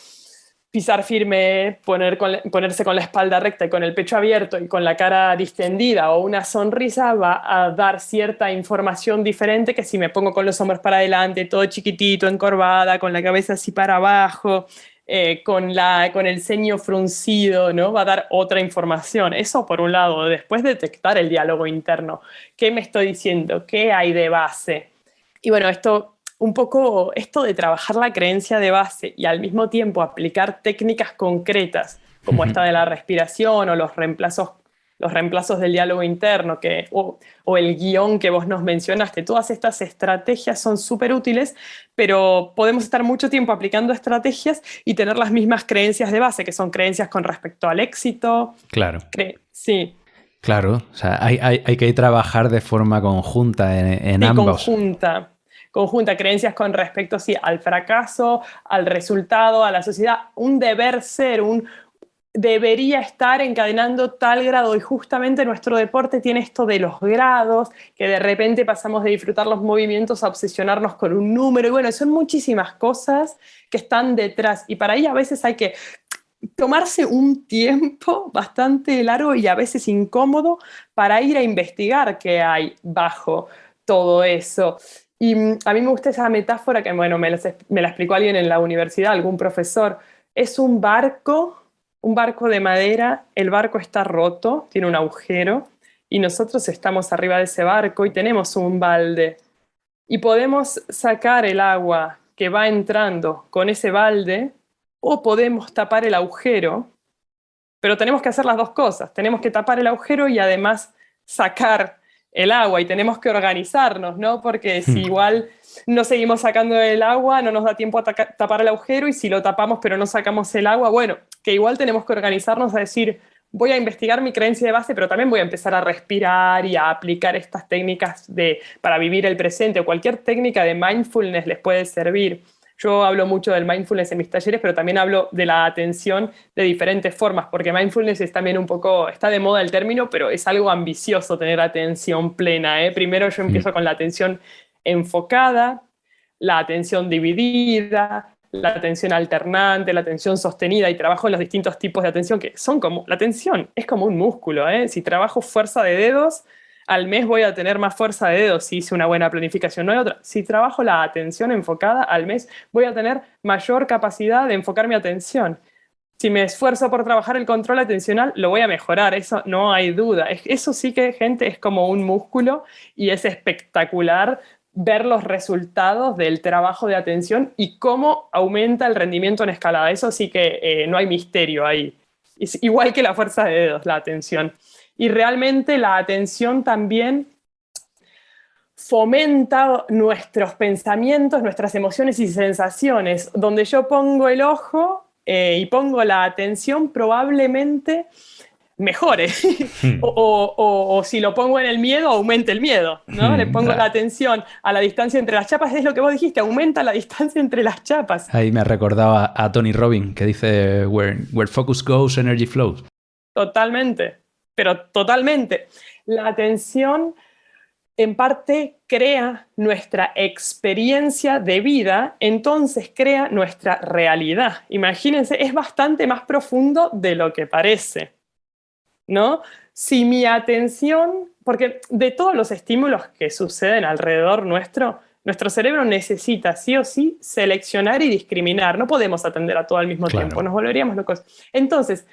pisar firme, ponerse con la espalda recta y con el pecho abierto y con la cara distendida o una sonrisa va a dar cierta información diferente que si me pongo con los hombros para adelante, todo chiquitito, encorvada, con la cabeza así para abajo, con el ceño fruncido, ¿no? Va a dar otra información. Eso por un lado. Después detectar el diálogo interno. ¿Qué me estoy diciendo? ¿Qué hay de base? Y bueno, un poco esto de trabajar la creencia de base y al mismo tiempo aplicar técnicas concretas como esta de la respiración o los reemplazos del diálogo interno o el guión que vos nos mencionaste. Todas estas estrategias son súper útiles, pero podemos estar mucho tiempo aplicando estrategias y tener las mismas creencias de base, que son creencias con respecto al éxito. Claro. Sí. Claro, o sea, hay que trabajar de forma conjunta en Sí, ambos. conjunta, creencias con respecto, sí, al fracaso, al resultado, a la sociedad, un deber ser, debería estar encadenando tal grado y justamente nuestro deporte tiene esto de los grados, que de repente pasamos de disfrutar los movimientos a obsesionarnos con un número y bueno, son muchísimas cosas que están detrás y para ello a veces hay que tomarse un tiempo bastante largo y a veces incómodo para ir a investigar qué hay bajo todo eso. Y a mí me gusta esa metáfora que, bueno, me la explicó alguien en la universidad, algún profesor. Es un barco un barco de madera, el barco está roto, tiene un agujero, y nosotros estamos arriba de ese barco y tenemos un balde. Y podemos sacar el agua que va entrando con ese balde, o podemos tapar el agujero, pero tenemos que hacer las dos cosas. Tenemos que tapar el agujero y además sacar el agua, y tenemos que organizarnos, ¿no? Porque si igual no seguimos sacando el agua, no nos da tiempo a tapar el agujero, y si lo tapamos pero no sacamos el agua, bueno, que igual tenemos que organizarnos a decir, voy a investigar mi creencia de base, pero también voy a empezar a respirar y a aplicar estas técnicas para vivir el presente, o cualquier técnica de mindfulness les puede servir. Yo hablo mucho del mindfulness en mis talleres, pero también hablo de la atención de diferentes formas, porque mindfulness es también un poco, está de moda el término, pero es algo ambicioso tener atención plena, ¿eh? Primero yo empiezo con la atención enfocada, la atención dividida, la atención alternante, la atención sostenida, y trabajo en los distintos tipos de atención que son como, la atención es como un músculo, ¿eh? Si trabajo fuerza de dedos, al mes voy a tener más fuerza de dedos si hice una buena planificación, no hay otra. Si trabajo la atención enfocada, al mes voy a tener mayor capacidad de enfocar mi atención. Si me esfuerzo por trabajar el control atencional, lo voy a mejorar, eso no hay duda. Eso sí que, gente, es como un músculo, y es espectacular ver los resultados del trabajo de atención y cómo aumenta el rendimiento en escalada. Eso sí que no hay misterio ahí. Es igual que la fuerza de dedos, la atención. Y realmente la atención también fomenta nuestros pensamientos, nuestras emociones y sensaciones. Donde yo pongo el ojo y pongo la atención, probablemente mejore. o si lo pongo en el miedo, aumente el miedo, ¿no? Le pongo la atención a la distancia entre las chapas, es lo que vos dijiste, aumenta la distancia entre las chapas. Ahí me recordaba a Tony Robbins, que dice, where focus goes, energy flows. Totalmente, pero totalmente. La atención en parte crea nuestra experiencia de vida, entonces crea nuestra realidad. Imagínense, es bastante más profundo de lo que parece, ¿no? Si mi atención, porque de todos los estímulos que suceden alrededor nuestro cerebro necesita sí o sí seleccionar y discriminar. No podemos atender a todo al mismo tiempo, nos volveríamos locos. Entonces,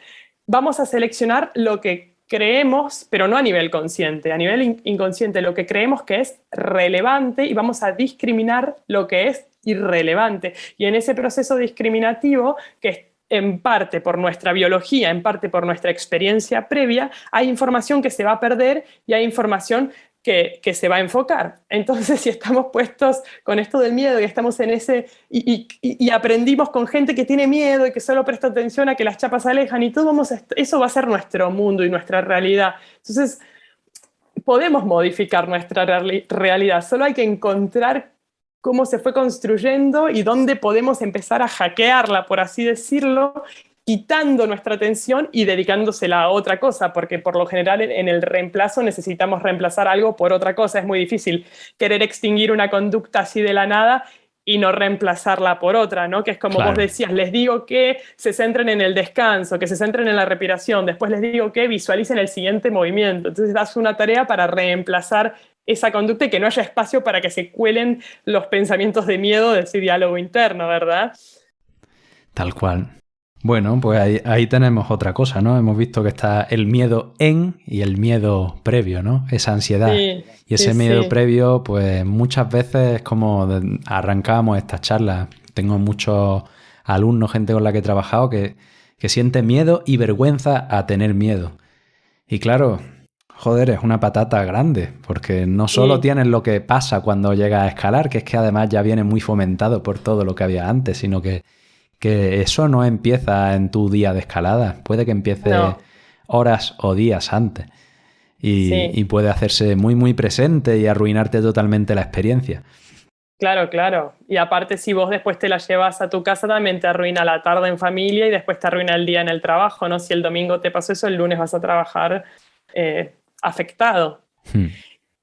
vamos a seleccionar lo que creemos, pero no a nivel consciente, a nivel inconsciente, lo que creemos que es relevante, y vamos a discriminar lo que es irrelevante. Y en ese proceso discriminativo, que es en parte por nuestra biología, en parte por nuestra experiencia previa, hay información que se va a perder y hay información que se va a enfocar. Entonces, si estamos puestos con esto del miedo y estamos en ese, y aprendimos con gente que tiene miedo y que solo presta atención a que las chapas se alejan y todo, eso va a ser nuestro mundo y nuestra realidad. Entonces, podemos modificar nuestra realidad, solo hay que encontrar cómo se fue construyendo y dónde podemos empezar a hackearla, por así decirlo, quitando nuestra atención y dedicándosela a otra cosa, porque por lo general en el reemplazo necesitamos reemplazar algo por otra cosa. Es muy difícil querer extinguir una conducta así de la nada y no reemplazarla por otra, ¿no? Que es como vos decías, les digo que se centren en el descanso, que se centren en la respiración, después les digo que visualicen el siguiente movimiento. Entonces das una tarea para reemplazar esa conducta y que no haya espacio para que se cuelen los pensamientos de miedo de ese diálogo interno, ¿verdad? Tal cual. Bueno, pues ahí tenemos otra cosa, ¿no? Hemos visto que está el miedo y el miedo previo, ¿no? Esa ansiedad. Sí, y ese miedo previo, pues muchas veces, como arrancábamos esta charla, tengo muchos alumnos, gente con la que he trabajado, que siente miedo y vergüenza a tener miedo. Y claro, joder, es una patata grande, porque no solo tienes lo que pasa cuando llegas a escalar, que es que además ya viene muy fomentado por todo lo que había antes, sino que eso no empieza en tu día de escalada. Puede que empiece horas o días antes. Y puede hacerse muy, muy presente y arruinarte totalmente la experiencia. Claro, claro. Y aparte, si vos después te la llevas a tu casa, también te arruina la tarde en familia y después te arruina el día en el trabajo, ¿no? Si el domingo te pasó eso, el lunes vas a trabajar afectado.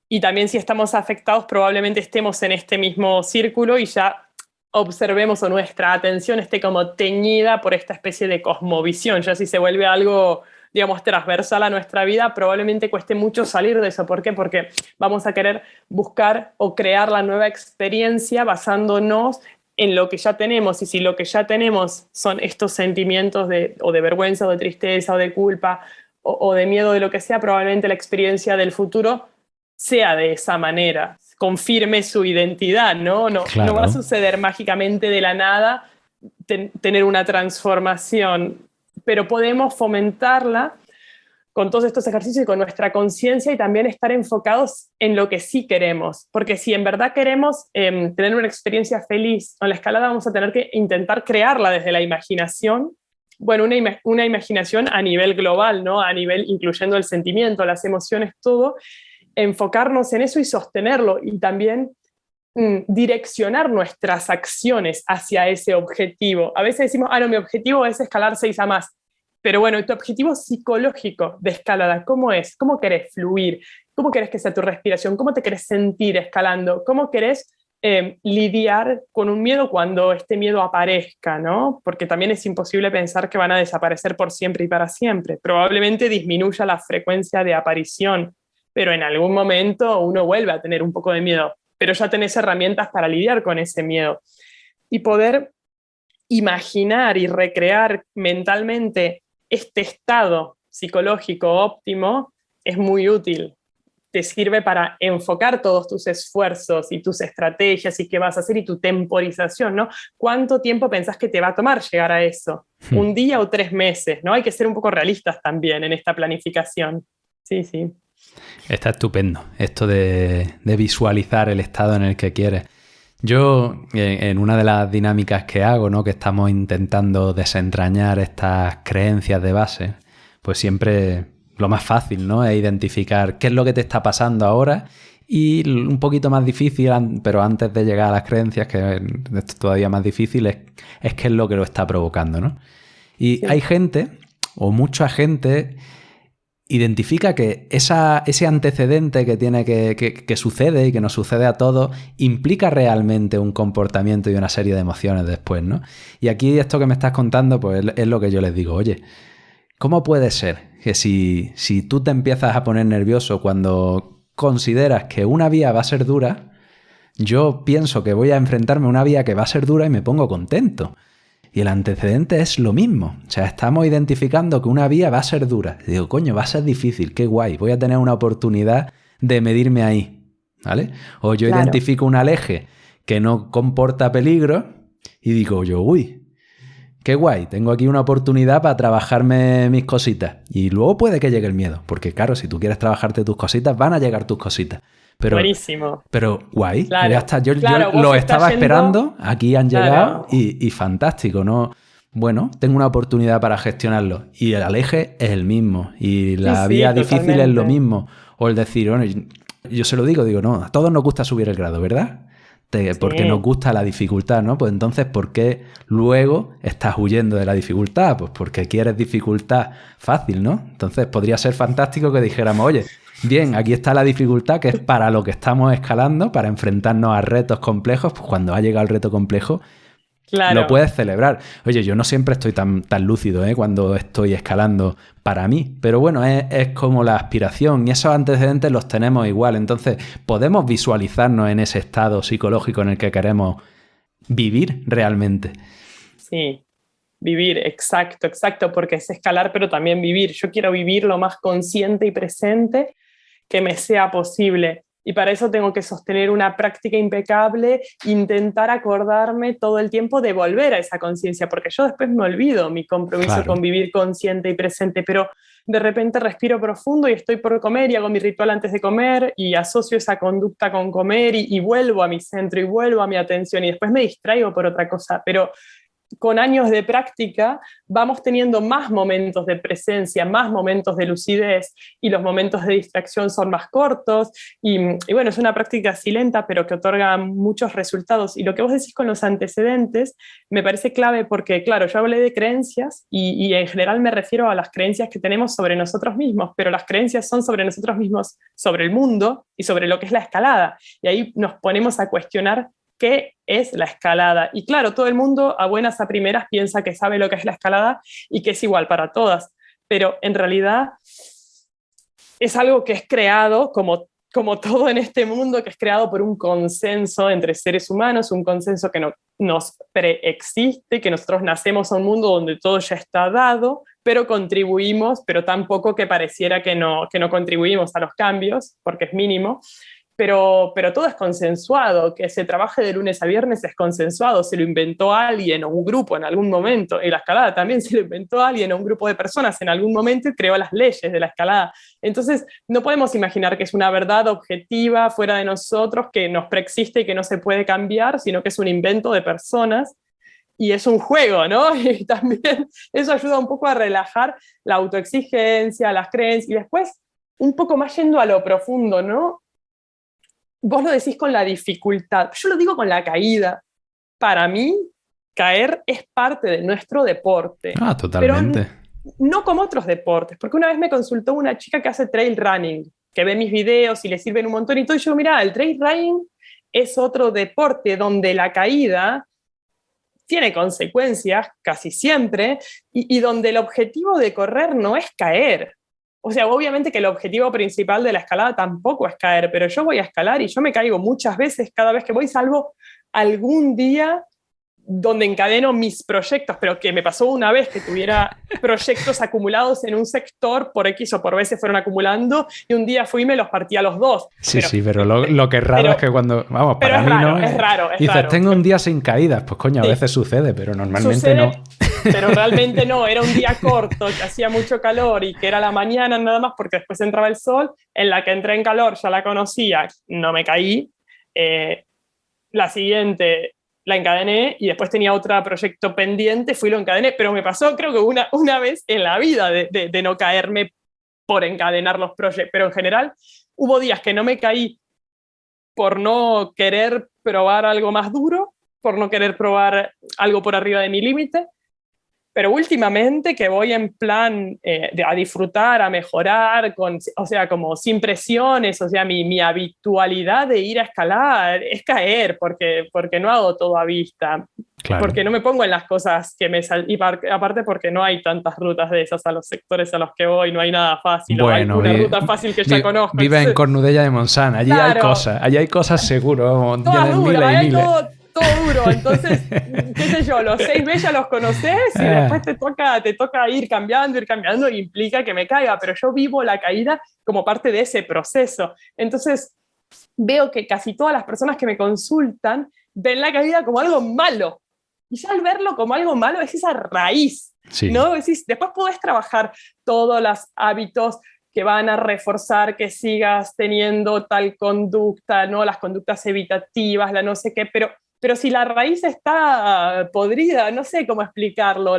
Y también, si estamos afectados, probablemente estemos en este mismo círculo y ya observemos, o nuestra atención esté como teñida por esta especie de cosmovisión. Ya si se vuelve algo, digamos, transversal a nuestra vida, probablemente cueste mucho salir de eso. ¿Por qué? Porque vamos a querer buscar o crear la nueva experiencia basándonos en lo que ya tenemos, y si lo que ya tenemos son estos sentimientos o de vergüenza, o de tristeza, o de culpa, o de miedo, de lo que sea, probablemente la experiencia del futuro sea de esa manera, confirme su identidad, ¿no? No va a Claro. suceder mágicamente de la nada tener una transformación, pero podemos fomentarla con todos estos ejercicios y con nuestra conciencia, y también estar enfocados en lo que sí queremos. Porque si en verdad queremos tener una experiencia feliz con la escalada, vamos a tener que intentar crearla desde la imaginación. Bueno, una imaginación a nivel global, ¿no? A nivel incluyendo el sentimiento, las emociones, todo. Enfocarnos en eso y sostenerlo, y también direccionar nuestras acciones hacia ese objetivo. A veces decimos, no, mi objetivo es escalar 6 a más. Pero bueno, tu objetivo psicológico de escalada, ¿cómo es? ¿Cómo querés fluir? ¿Cómo querés que sea tu respiración? ¿Cómo te querés sentir escalando? ¿Cómo querés lidiar con un miedo cuando este miedo aparezca, ¿no? Porque también es imposible pensar que van a desaparecer por siempre y para siempre. Probablemente disminuya la frecuencia de aparición, pero en algún momento uno vuelve a tener un poco de miedo, pero ya tenés herramientas para lidiar con ese miedo. Y poder imaginar y recrear mentalmente este estado psicológico óptimo es muy útil. Te sirve para enfocar todos tus esfuerzos y tus estrategias y qué vas a hacer y tu temporización, ¿no? ¿Cuánto tiempo pensás que te va a tomar llegar a eso? ¿Un día o 3 meses? ¿No? Hay que ser un poco realistas también en esta planificación. Sí, sí. Está estupendo esto de visualizar el estado en el que quieres. Yo, en una de las dinámicas que hago, ¿no?, que estamos intentando desentrañar estas creencias de base, pues siempre lo más fácil, ¿no?, es identificar qué es lo que te está pasando ahora, y un poquito más difícil, pero antes de llegar a las creencias, que es todavía más difícil, es qué es lo que lo está provocando, ¿no? Y sí, hay gente, o mucha gente, identifica que ese antecedente que tiene que sucede y que nos sucede a todos implica realmente un comportamiento y una serie de emociones después, ¿no? Y aquí esto que me estás contando, pues es lo que yo les digo. Oye, ¿cómo puede ser que si tú te empiezas a poner nervioso cuando consideras que una vía va a ser dura, yo pienso que voy a enfrentarme a una vía que va a ser dura y me pongo contento? Y el antecedente es lo mismo. O sea, estamos identificando que una vía va a ser dura. Y digo, coño, va a ser difícil, qué guay. Voy a tener una oportunidad de medirme ahí, ¿vale? O yo identifico un aleje que no comporta peligro y digo yo, uy, qué guay, tengo aquí una oportunidad para trabajarme mis cositas. Y luego puede que llegue el miedo. Porque claro, si tú quieres trabajarte tus cositas, van a llegar tus cositas. Pero, buenísimo. Pero guay, ya está. Yo lo estaba esperando, aquí han llegado y fantástico, ¿no? Bueno, tengo una oportunidad para gestionarlo. Y el aleje es el mismo. Y la vía difícil es lo mismo. O el decir, bueno, yo se lo digo, no, a todos nos gusta subir el grado, ¿verdad? Porque nos gusta la dificultad, ¿no? Pues entonces, ¿por qué luego estás huyendo de la dificultad? Pues porque quieres dificultad fácil, ¿no? Entonces podría ser fantástico que dijéramos, oye, bien, aquí está la dificultad, que es para lo que estamos escalando, para enfrentarnos a retos complejos. Pues cuando ha llegado el reto complejo, lo puedes celebrar. Oye, yo no siempre estoy tan lúcido, cuando estoy escalando para mí, pero bueno, es como la aspiración, y esos antecedentes los tenemos igual. Entonces podemos visualizarnos en ese estado psicológico en el que queremos vivir realmente. Sí, vivir, exacto, porque es escalar, pero también vivir. Yo quiero vivir lo más consciente y presente que me sea posible. Y para eso tengo que sostener una práctica impecable, intentar acordarme todo el tiempo de volver a esa conciencia, porque yo después me olvido mi compromiso con vivir consciente y presente, pero de repente respiro profundo y estoy por comer y hago mi ritual antes de comer y asocio esa conducta con comer y vuelvo a mi centro y vuelvo a mi atención y después me distraigo por otra cosa, pero con años de práctica vamos teniendo más momentos de presencia, más momentos de lucidez, y los momentos de distracción son más cortos, y bueno, es una práctica así lenta, pero que otorga muchos resultados. Y lo que vos decís con los antecedentes me parece clave porque, claro, yo hablé de creencias y en general me refiero a las creencias que tenemos sobre nosotros mismos, pero las creencias son sobre nosotros mismos, sobre el mundo y sobre lo que es la escalada. Y ahí nos ponemos a cuestionar qué es la escalada. Y claro, todo el mundo a buenas a primeras piensa que sabe lo que es la escalada y que es igual para todas, pero en realidad es algo que es creado como como todo en este mundo, que es creado por un consenso entre seres humanos, un consenso que no, nos preexiste, que nosotros nacemos a un mundo donde todo ya está dado, pero contribuimos, pero tampoco que pareciera que no contribuimos a los cambios, porque es mínimo. Pero todo es consensuado, que se trabaje de lunes a viernes es consensuado, se lo inventó alguien o un grupo en algún momento, y la escalada también se lo inventó alguien o un grupo de personas en algún momento y creó las leyes de la escalada. Entonces no podemos imaginar que es una verdad objetiva fuera de nosotros, que nos preexiste y que no se puede cambiar, sino que es un invento de personas y es un juego, ¿no? Y también eso ayuda un poco a relajar la autoexigencia, las creencias, y después un poco más yendo a lo profundo, ¿no? Vos lo decís con la dificultad, yo lo digo con la caída. Para mí, caer es parte de nuestro deporte. Ah, totalmente. Pero no como otros deportes, porque una vez me consultó una chica que hace trail running, que ve mis videos y le sirven un montón, y todo, y yo, mira, el trail running es otro deporte donde la caída tiene consecuencias casi siempre, y donde el objetivo de correr no es caer. O sea, obviamente que el objetivo principal de la escalada tampoco es caer, pero yo voy a escalar y yo me caigo muchas veces cada vez que voy, salvo algún día donde encadeno mis proyectos, pero que me pasó una vez que tuviera proyectos acumulados en un sector, por X o por B se fueron acumulando, y un día fui y me los partí a los dos. Sí, pero lo que es raro es que cuando... Vamos, para mí raro, no es... Es raro. Dices, tengo un día sin caídas. Pues coño, a veces sucede, pero normalmente sucede, no. Pero realmente no, era un día corto, que hacía mucho calor y que era la mañana nada más, porque después entraba el sol. En la que entré en calor ya la conocía, no me caí. La siguiente la encadené y después tenía otro proyecto pendiente, fui y lo encadené, pero me pasó creo que una vez en la vida de no caerme por encadenar los proyectos, pero en general hubo días que no me caí por no querer probar algo más duro, por no querer probar algo por arriba de mi límite, pero últimamente que voy en plan a disfrutar, a mejorar, o sea, como sin presiones, o sea, mi habitualidad de ir a escalar es caer, porque no hago todo a vista, claro. Porque no me pongo en las cosas que me salen, y aparte porque no hay tantas rutas de esas a los sectores a los que voy, no hay nada fácil, bueno, o hay una ruta fácil que ya conozco. Vive entonces, en Cornudella de Montsant, allí claro, hay cosas seguro, todas duras, hay todo duro, entonces, qué sé yo, los 6B ya los conoces y después te toca ir cambiando, y implica que me caiga, pero yo vivo la caída como parte de ese proceso. Entonces, veo que casi todas las personas que me consultan ven la caída como algo malo, y ya al verlo como algo malo es esa raíz, sí. ¿No? Después podés trabajar todos los hábitos que van a reforzar que sigas teniendo tal conducta, ¿no? Las conductas evitativas, la no sé qué, pero si la raíz está podrida, no sé cómo explicarlo.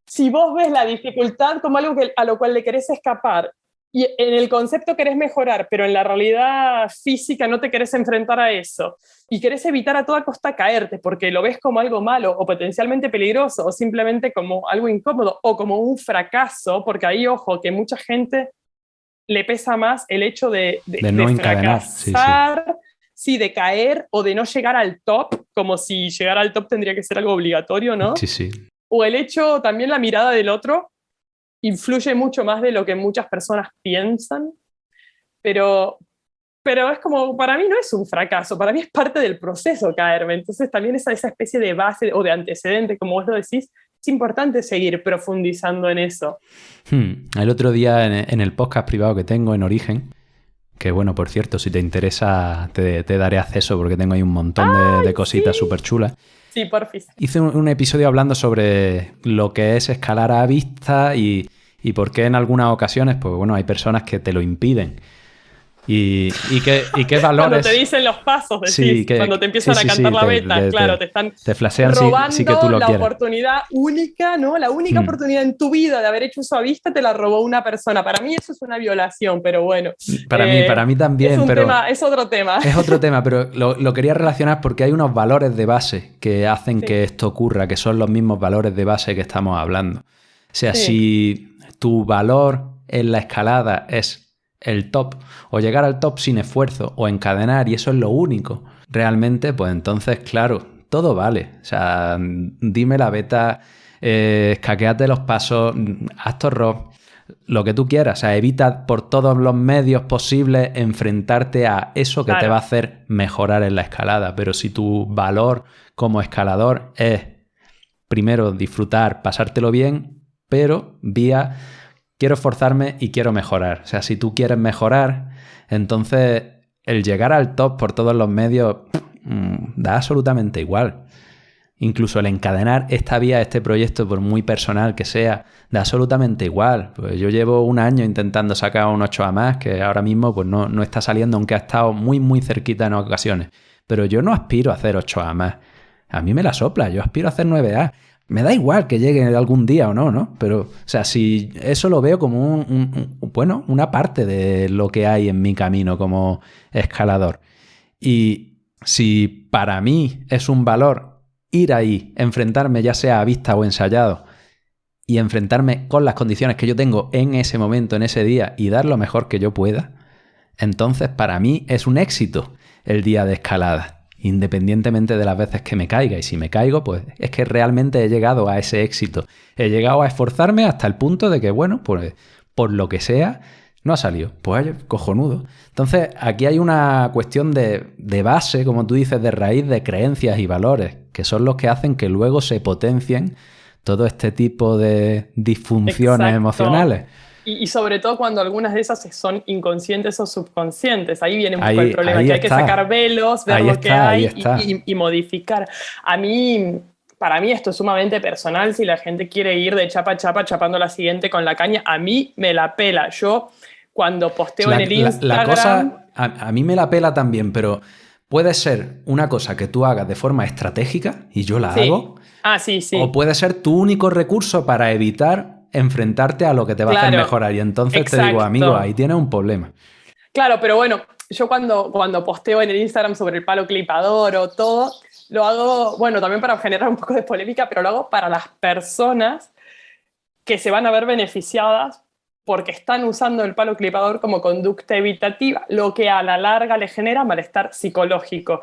Si vos ves la dificultad como algo a lo cual le querés escapar, y en el concepto querés mejorar, pero en la realidad física no te querés enfrentar a eso, y querés evitar a toda costa caerte, porque lo ves como algo malo, o potencialmente peligroso, o simplemente como algo incómodo, o como un fracaso, porque ahí, ojo, que mucha gente le pesa más el hecho de no encadenar, fracasar, sí, de caer o de no llegar al top, como si llegar al top tendría que ser algo obligatorio, ¿no? Sí. O el hecho, también la mirada del otro influye mucho más de lo que muchas personas piensan, pero es como, para mí no es un fracaso, para mí es parte del proceso caerme, entonces también esa especie de base o de antecedente, como vos lo decís, es importante seguir profundizando en eso. El otro día en el podcast privado que tengo en Origen, que bueno, por cierto, si te interesa te daré acceso porque tengo ahí un montón de cositas súper chulas. Sí, porfis. Hice un episodio hablando sobre lo que es escalar a vista y por qué en algunas ocasiones, pues bueno, hay personas que te lo impiden. Y qué valores... Cuando te dicen los pasos, decís, cuando te empiezan a cantar la beta, claro, te están flashean robando sí que tú lo la quieras. Oportunidad única, ¿no? La única oportunidad en tu vida de haber hecho uso a vista te la robó una persona. Para mí eso es una violación, pero bueno. Para mí también, es otro tema. Es otro tema, pero lo quería relacionar porque hay unos valores de base que hacen que esto ocurra, que son los mismos valores de base que estamos hablando. O sea, si tu valor en la escalada es el top, o llegar al top sin esfuerzo, o encadenar, y eso es lo único, realmente, pues entonces, claro, todo vale. O sea, dime la beta, escaquéate los pasos, haz torros, lo que tú quieras. O sea, evita por todos los medios posibles enfrentarte a eso que te va a hacer mejorar en la escalada. Pero si tu valor como escalador es, primero, disfrutar, pasártelo bien, pero vía quiero esforzarme y quiero mejorar. O sea, si tú quieres mejorar, entonces el llegar al top por todos los medios da absolutamente igual. Incluso el encadenar esta vía, este proyecto, por muy personal que sea, da absolutamente igual. Pues yo llevo un año intentando sacar un 8A más, que ahora mismo pues no está saliendo, aunque ha estado muy, muy cerquita en ocasiones. Pero yo no aspiro a hacer 8A más. A mí me la sopla, yo aspiro a hacer 9A. Me da igual que llegue algún día o no, ¿no? Pero, o sea, si eso lo veo como bueno, una parte de lo que hay en mi camino como escalador. Y si para mí es un valor ir ahí, enfrentarme ya sea a vista o ensayado y enfrentarme con las condiciones que yo tengo en ese momento, en ese día y dar lo mejor que yo pueda, entonces para mí es un éxito el día de escalada, independientemente de las veces que me caiga. Y si me caigo, pues es que realmente he llegado a ese éxito. He llegado a esforzarme hasta el punto de que, bueno, pues por lo que sea, no ha salido. Pues cojonudo. Entonces, aquí hay una cuestión de base, como tú dices, de raíz de creencias y valores, que son los que hacen que luego se potencien todo este tipo de disfunciones emocionales. Y sobre todo cuando algunas de esas son inconscientes o subconscientes. Ahí viene un poco el problema, que hay que sacar velos, ver lo que hay y modificar. Para mí esto es sumamente personal. Si la gente quiere ir de chapa a chapa chapando la siguiente con la caña, a mí me la pela. Yo cuando posteo en el Instagram... La cosa a mí me la pela también, pero puede ser una cosa que tú hagas de forma estratégica y yo la hago. Sí. O puede ser tu único recurso para evitar enfrentarte a lo que te va a hacer mejorar. Y entonces te digo, amigo, ahí tienes un problema. Claro, pero bueno, yo cuando posteo en el Instagram sobre el palo clipador o todo, lo hago, bueno, también para generar un poco de polémica, pero lo hago para las personas que se van a ver beneficiadas porque están usando el palo clipador como conducta evitativa, lo que a la larga le genera malestar psicológico.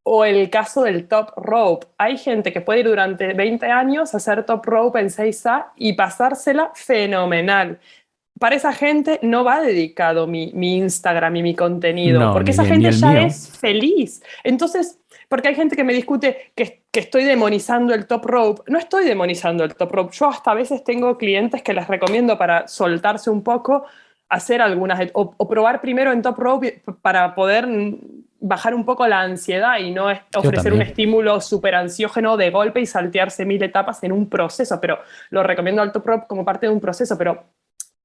O el caso del top rope. Hay gente que puede ir durante 20 años a hacer top rope en 6A y pasársela fenomenal. Para esa gente no va dedicado mi Instagram y mi contenido, porque esa gente ya es feliz. Entonces, porque hay gente que me discute que estoy demonizando el top rope. No estoy demonizando el top rope. Yo hasta a veces tengo clientes que les recomiendo para soltarse un poco, hacer algunas, o probar primero en top rope para poder bajar un poco la ansiedad y no ofrecer un estímulo súper ansiógeno de golpe y saltearse 1000 etapas en un proceso. Pero lo recomiendo al top rope como parte de un proceso. Pero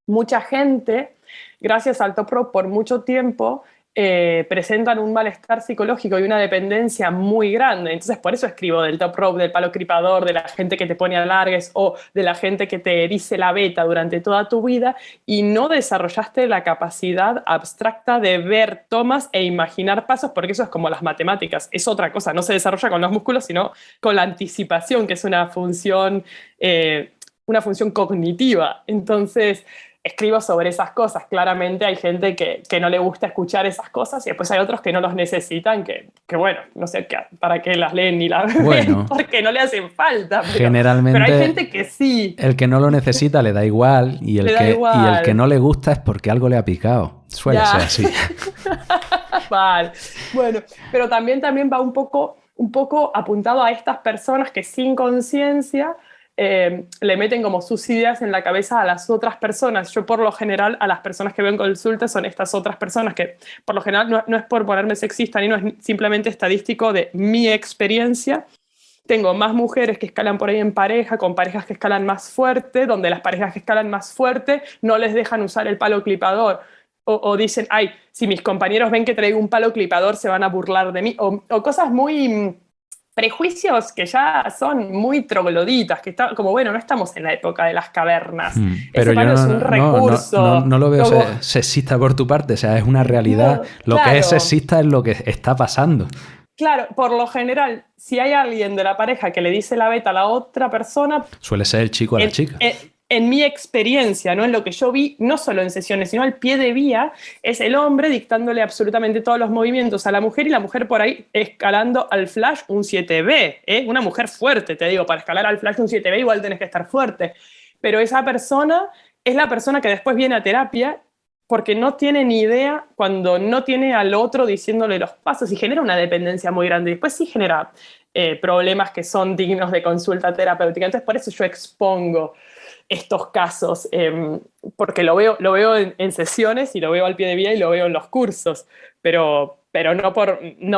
mucha gente, gracias al top rope por mucho tiempo, presentan un malestar psicológico y una dependencia muy grande. Entonces, por eso escribo del top rope, del palo clipador, de la gente que te pone alargues o de la gente que te dice la beta durante toda tu vida y no desarrollaste la capacidad abstracta de ver tomas e imaginar pasos, porque eso es como las matemáticas. Es otra cosa, no se desarrolla con los músculos, sino con la anticipación, que es una función cognitiva. Entonces, escribo sobre esas cosas. Claramente hay gente que no le gusta escuchar esas cosas y después hay otros que no los necesitan, que bueno, no sé para qué las leen ni las ven, porque no le hacen falta. Generalmente, pero hay gente que sí. El que no lo necesita le da igual y el que no le gusta es porque algo le ha picado. Suele ser así. Vale. Bueno, pero también va un poco apuntado a estas personas que sin conciencia le meten como sus ideas en la cabeza a las otras personas. Yo por lo general a las personas que veo en consulta son estas otras personas que por lo general no es por ponerme sexista ni no es simplemente estadístico de mi experiencia. Tengo más mujeres que escalan por ahí en pareja, con parejas que escalan más fuerte, donde las parejas que escalan más fuerte no les dejan usar el palo clipador. O dicen, ay, si mis compañeros ven que traigo un palo clipador se van a burlar de mí. O cosas muy... prejuicios que ya son muy trogloditas, que está como, bueno, no estamos en la época de las cavernas. Pero ese palo es un recurso. No lo veo sexista por tu parte, o sea, es una realidad. Lo que es sexista es lo que está pasando. Claro, por lo general, si hay alguien de la pareja que le dice la beta a la otra persona... Suele ser el chico a la chica. En mi experiencia, ¿no? En lo que yo vi, no solo en sesiones, sino al pie de vía, es el hombre dictándole absolutamente todos los movimientos a la mujer y la mujer por ahí escalando al flash un 7B. Una mujer fuerte, te digo, para escalar al flash un 7B igual tenés que estar fuerte. Pero esa persona es la persona que después viene a terapia porque no tiene ni idea cuando no tiene al otro diciéndole los pasos y genera una dependencia muy grande. Y después sí genera problemas que son dignos de consulta terapéutica. Entonces por eso yo expongo estos casos, porque lo veo en sesiones y lo veo al pie de vía y lo veo en los cursos, pero no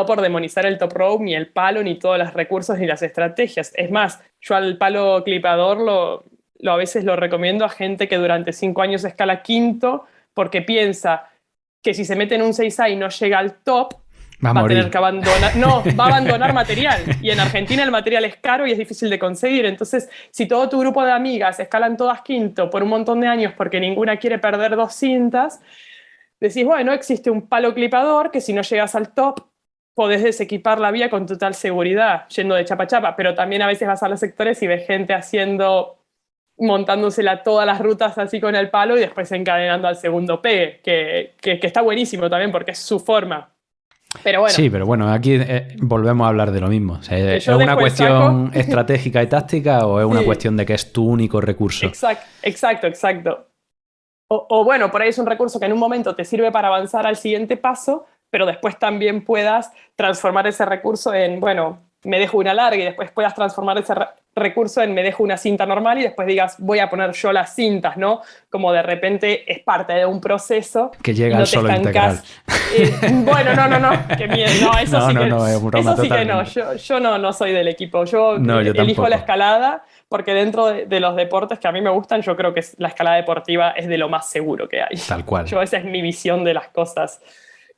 por demonizar el top rope, ni el palo, ni todos los recursos, ni las estrategias. Es más, yo al palo clipador a veces lo recomiendo a gente que durante 5 años escala quinto, porque piensa que si se mete en un 6A y no llega al top, va a tener que abandonar. No, va a abandonar material. Y en Argentina el material es caro y es difícil de conseguir. Entonces, si todo tu grupo de amigas escalan todas quinto por un montón de años porque ninguna quiere perder 2 cintas, decís, bueno, existe un palo clipador que si no llegas al top, podés desequipar la vía con total seguridad, yendo de chapa a chapa. Pero también a veces vas a los sectores y ves gente montándosela todas las rutas así con el palo y después encadenando al segundo pegue, que está buenísimo también porque es su forma. Pero bueno. Sí, pero bueno, aquí volvemos a hablar de lo mismo. O sea, ¿es una cuestión estratégica y táctica o es una cuestión de que es tu único recurso? Exacto. O bueno, por ahí es un recurso que en un momento te sirve para avanzar al siguiente paso, pero después también puedas transformar ese recurso en, bueno, me dejo una larga y después puedas transformar ese recurso en me dejo una cinta normal y después digas, voy a poner yo las cintas, ¿no? Como de repente es parte de un proceso. Que llega al solo integral. Bueno, no, qué miedo. No, eso sí que no. Eso sí que no. Yo no soy del equipo. Yo elijo tampoco. la escalada porque dentro de los deportes que a mí me gustan, yo creo que la escalada deportiva es de lo más seguro que hay. Tal cual. Esa es mi visión de las cosas.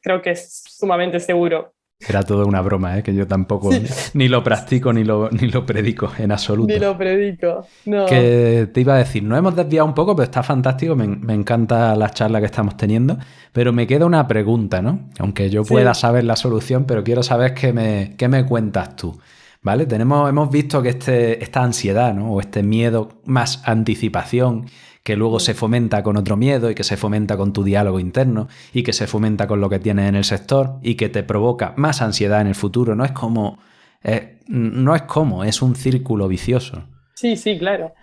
Creo que es sumamente seguro. Era todo una broma, que yo tampoco ni lo practico ni lo predico en absoluto. Ni lo predico, no. Que te iba a decir, nos hemos desviado un poco, pero está fantástico, me encanta la charla que estamos teniendo, pero me queda una pregunta, ¿no? Aunque yo pueda saber la solución, pero quiero saber qué me cuentas tú, ¿vale? Hemos visto que esta ansiedad, ¿no? O este miedo más anticipación, que luego se fomenta con otro miedo y que se fomenta con tu diálogo interno y que se fomenta con lo que tienes en el sector y que te provoca más ansiedad en el futuro. Es un círculo vicioso. Sí, claro.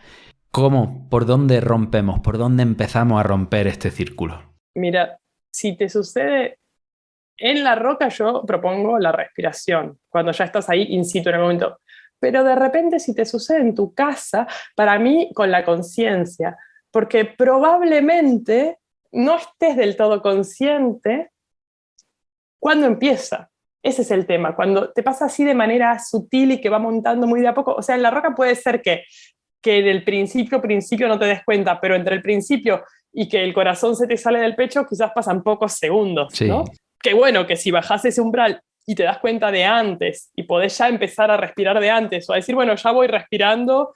¿Cómo? ¿Por dónde rompemos? ¿Por dónde empezamos a romper este círculo? Mira, si te sucede en la roca, yo propongo la respiración, cuando ya estás ahí in situ en el momento. Pero de repente, si te sucede en tu casa, para mí, con la conciencia, porque probablemente no estés del todo consciente cuando empieza. Ese es el tema, cuando te pasa así de manera sutil y que va montando muy de a poco. O sea, en la roca puede ser que en el principio no te des cuenta, pero entre el principio y que el corazón se te sale del pecho, quizás pasan pocos segundos, sí. ¿no? Qué bueno que si bajás ese umbral y te das cuenta de antes y podés ya empezar a respirar de antes o a decir, bueno, ya voy respirando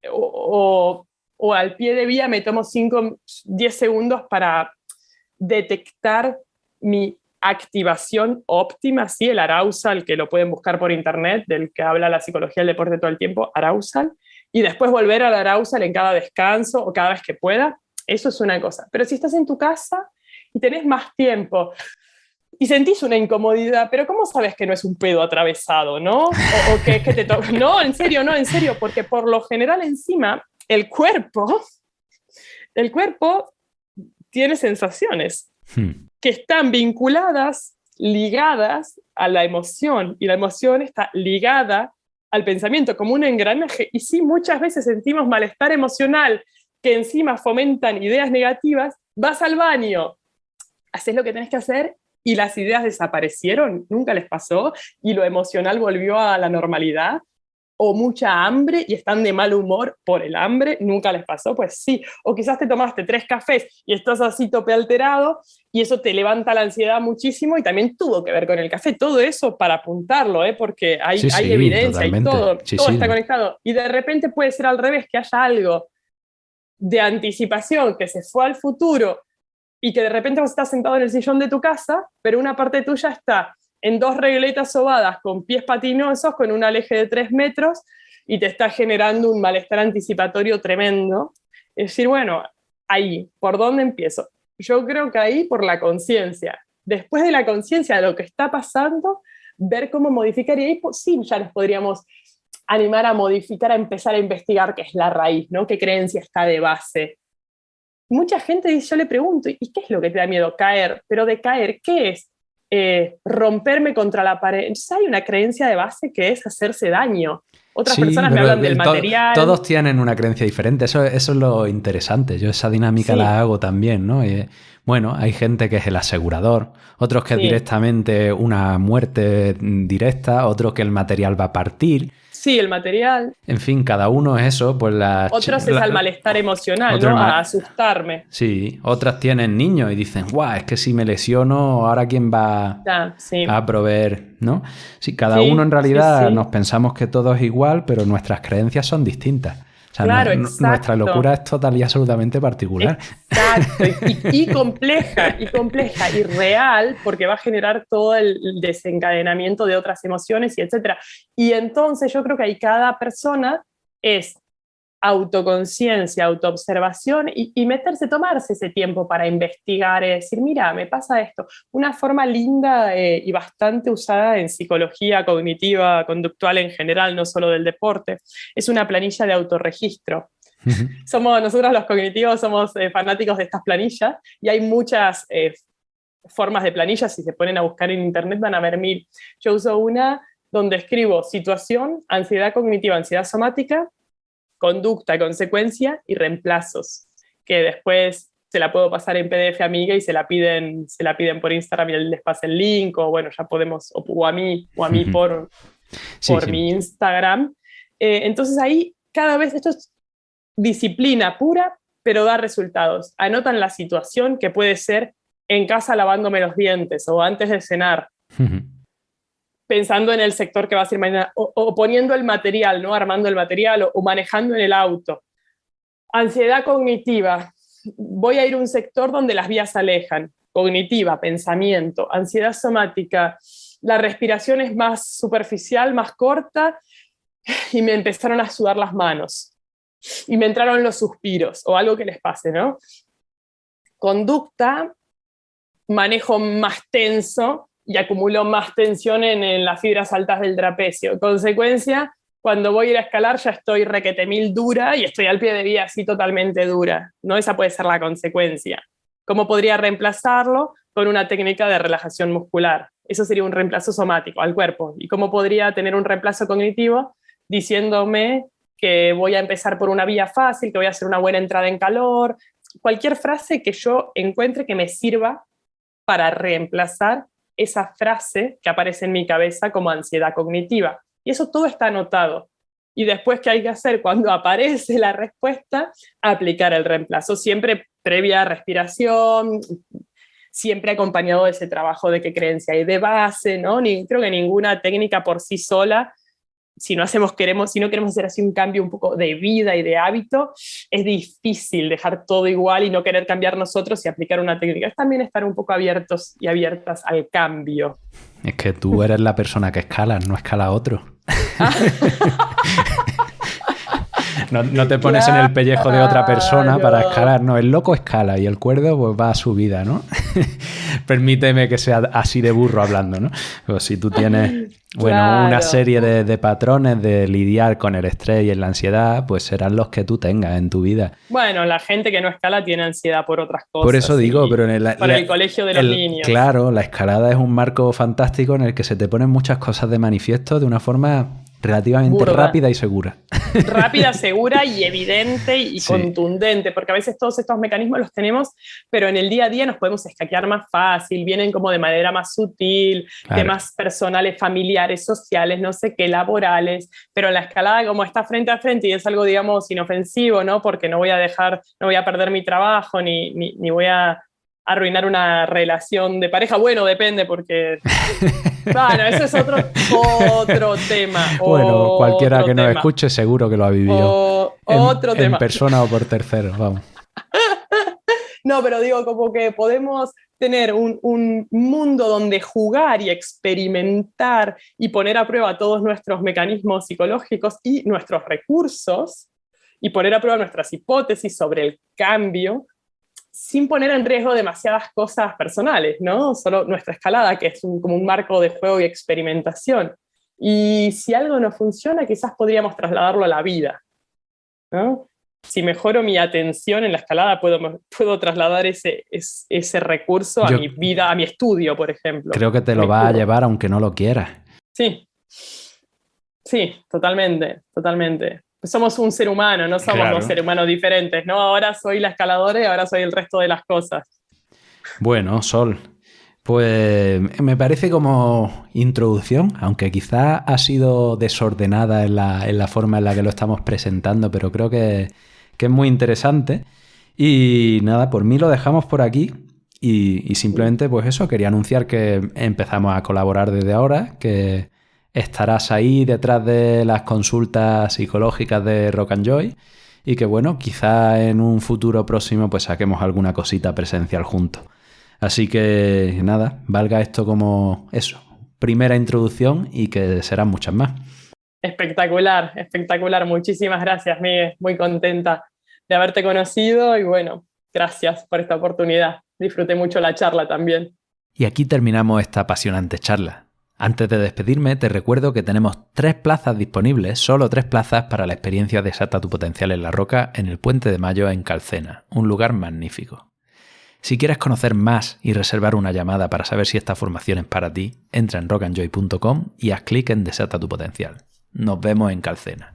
o al pie de vía me tomo 5, 10 segundos para detectar mi activación óptima, sí, el arousal, que lo pueden buscar por internet, del que habla la psicología del deporte todo el tiempo, arousal, y después volver al arousal en cada descanso o cada vez que pueda, eso es una cosa. Pero si estás en tu casa y tenés más tiempo y sentís una incomodidad, pero ¿cómo sabes que no es un pedo atravesado, no? O que te toca. No, en serio, porque por lo general encima el cuerpo tiene sensaciones que están vinculadas, ligadas a la emoción, y la emoción está ligada al pensamiento como un engranaje, y sí, muchas veces sentimos malestar emocional que encima fomentan ideas negativas, vas al baño, haces lo que tenés que hacer y las ideas desaparecieron, nunca les pasó, y lo emocional volvió a la normalidad, o mucha hambre y están de mal humor por el hambre, nunca les pasó, pues sí, o quizás te tomaste 3 cafés y estás así tope alterado y eso te levanta la ansiedad muchísimo y también tuvo que ver con el café, todo eso para apuntarlo, porque hay evidencia totalmente. Y todo está conectado, y de repente puede ser al revés, que haya algo de anticipación que se fue al futuro y que de repente vos estás sentado en el sillón de tu casa, pero una parte tuya está en 2 regletas sobadas con pies patinosos, con un aleje de 3 metros, y te está generando un malestar anticipatorio tremendo. Es decir, bueno, ahí, ¿por dónde empiezo? Yo creo que ahí por la conciencia. Después de la conciencia de lo que está pasando, ver cómo modificar, y ahí sí, ya nos podríamos animar a modificar, a empezar a investigar qué es la raíz, ¿no? ¿Qué creencia está de base? mucha gente, yo le pregunto, ¿y qué es lo que te da miedo? Caer. Pero de caer, ¿qué es? Romperme contra la pared. Entonces hay una creencia de base que es hacerse daño. Otras Sí, personas me pero hablan del material. todos tienen una creencia diferente. Eso es lo interesante. Yo esa dinámica Sí, la hago también, ¿no? Bueno, hay gente que es el asegurador, otros que es sí. directamente una muerte directa, otros que el material va a partir. Sí, el material. En fin, cada uno es eso, pues Otros es al malestar emocional, ¿no? A asustarme. sí, otras tienen niños y dicen, guau, es que si me lesiono, ahora quién va Ya, sí. a proveer, ¿no? Sí, cada uno en Sí, sí, realidad nos sí. pensamos que todo es igual, pero nuestras creencias son distintas. O sea, Claro, nuestra locura exacto. es total y absolutamente particular. Exacto, y compleja, y real, porque va a generar todo el desencadenamiento de otras emociones y etcétera. Y entonces yo creo que ahí cada persona es autoconciencia, autoobservación y meterse, tomarse ese tiempo para investigar y decir, mira, me pasa esto. Una forma linda y bastante usada en psicología cognitiva, conductual en general, no solo del deporte, es una planilla de autorregistro. Nosotros los cognitivos somos fanáticos de estas planillas y hay muchas formas de planillas, si se ponen a buscar en internet van a ver mil. Yo uso una donde escribo situación, ansiedad cognitiva, ansiedad somática, conducta, consecuencia y reemplazos, que después se la puedo pasar en PDF a amiga y se la piden por Instagram y él les pasa el link, o bueno, ya podemos, o a mí Sí, por sí. mi Instagram. Entonces ahí cada vez esto es disciplina pura, pero da resultados. Anotan la situación que puede ser en casa lavándome los dientes o antes de cenar, pensando en el sector que va a ser mañana, o poniendo el material, ¿no? Armando el material o manejando en el auto. Ansiedad cognitiva. Voy a ir a un sector donde las vías se alejan. Cognitiva, pensamiento. Ansiedad somática. La respiración es más superficial, más corta, y me empezaron a sudar las manos. Y me entraron los suspiros, o algo que les pase, ¿no? Conducta, manejo más tenso y acumulo más tensión en las fibras altas del trapecio. Consecuencia, cuando voy a ir a escalar ya estoy requete mil dura y estoy al pie de vía así totalmente dura, ¿no? Esa puede ser la consecuencia. ¿Cómo podría reemplazarlo? Con una técnica de relajación muscular. Eso sería un reemplazo somático al cuerpo. ¿Y cómo podría tener un reemplazo cognitivo? Diciéndome que voy a empezar por una vía fácil, que voy a hacer una buena entrada en calor, cualquier frase que yo encuentre que me sirva para reemplazar esa frase que aparece en mi cabeza como ansiedad cognitiva. Y eso todo está anotado. Y después, ¿qué hay que hacer? Cuando aparece la respuesta, aplicar el reemplazo, siempre previa respiración, siempre acompañado de ese trabajo de qué creencia hay de base, ¿no? Creo que ninguna técnica por sí sola, si no queremos hacer así un cambio un poco de vida y de hábito, es difícil dejar todo igual y no querer cambiar nosotros y aplicar una técnica. Es también estar un poco abiertos y abiertas al cambio. Es que tú eres la persona que escala, no escala otro. No te pones en el pellejo de otra persona para escalar, no, el loco escala y el cuerdo pues va a su vida, ¿no? Permíteme que sea así de burro hablando, ¿no? Pues si tú tienes, bueno, Claro. una serie de patrones de lidiar con el estrés y la ansiedad, pues serán los que tú tengas en tu vida. Bueno, la gente que no escala tiene ansiedad por otras cosas. Por eso digo, pero para el colegio de los niños. Claro, la escalada es un marco fantástico en el que se te ponen muchas cosas de manifiesto de una forma relativamente rápida y segura. Rápida, segura y evidente y sí, contundente, porque a veces todos estos mecanismos los tenemos, pero en el día a día nos podemos escaquear más fácil, vienen como de manera más sutil, claro, temas personales, familiares, sociales, no sé qué, laborales, pero en la escalada como está frente a frente y es algo, digamos, inofensivo, ¿no? Porque no voy a perder mi trabajo, ni voy a arruinar una relación de pareja. Bueno, depende, porque bueno, eso es otro tema. Bueno, cualquiera que nos escuche seguro que lo ha vivido. Otro tema. En persona o por terceros, vamos. No, pero digo, como que podemos tener un mundo donde jugar y experimentar y poner a prueba todos nuestros mecanismos psicológicos y nuestros recursos y poner a prueba nuestras hipótesis sobre el cambio, sin poner en riesgo demasiadas cosas personales, ¿no? Solo nuestra escalada, que es como un marco de juego y experimentación. Y si algo no funciona, quizás podríamos trasladarlo a la vida, ¿no? si mejoro mi atención en la escalada, puedo trasladar ese recurso a mi vida, a mi estudio, por ejemplo. Creo que te lo va a llevar aunque no lo quieras. Sí, totalmente. Somos un ser humano, no somos dos seres humanos diferentes, ¿no? Ahora soy la escaladora y ahora soy el resto de las cosas. Bueno, Sol, pues me parece como introducción, aunque quizás ha sido desordenada en la forma en la que lo estamos presentando, pero creo que es muy interesante. Y nada, por mí lo dejamos por aquí y simplemente pues eso, quería anunciar que empezamos a colaborar desde ahora, que estarás ahí detrás de las consultas psicológicas de Rock and Joy y que bueno, quizá en un futuro próximo pues saquemos alguna cosita presencial juntos. Así que nada, valga esto como eso, primera introducción y que serán muchas más. Espectacular. Muchísimas gracias, Miguel. Muy contenta de haberte conocido y bueno, gracias por esta oportunidad. Disfruté mucho la charla también. Y aquí terminamos esta apasionante charla. Antes de despedirme, te recuerdo que tenemos 3 plazas disponibles, solo 3 plazas para la experiencia Desata tu Potencial en la Roca en el Puente de Mayo en Calcena, un lugar magnífico. Si quieres conocer más y reservar una llamada para saber si esta formación es para ti, entra en rockandjoy.com y haz clic en Desata tu Potencial. Nos vemos en Calcena.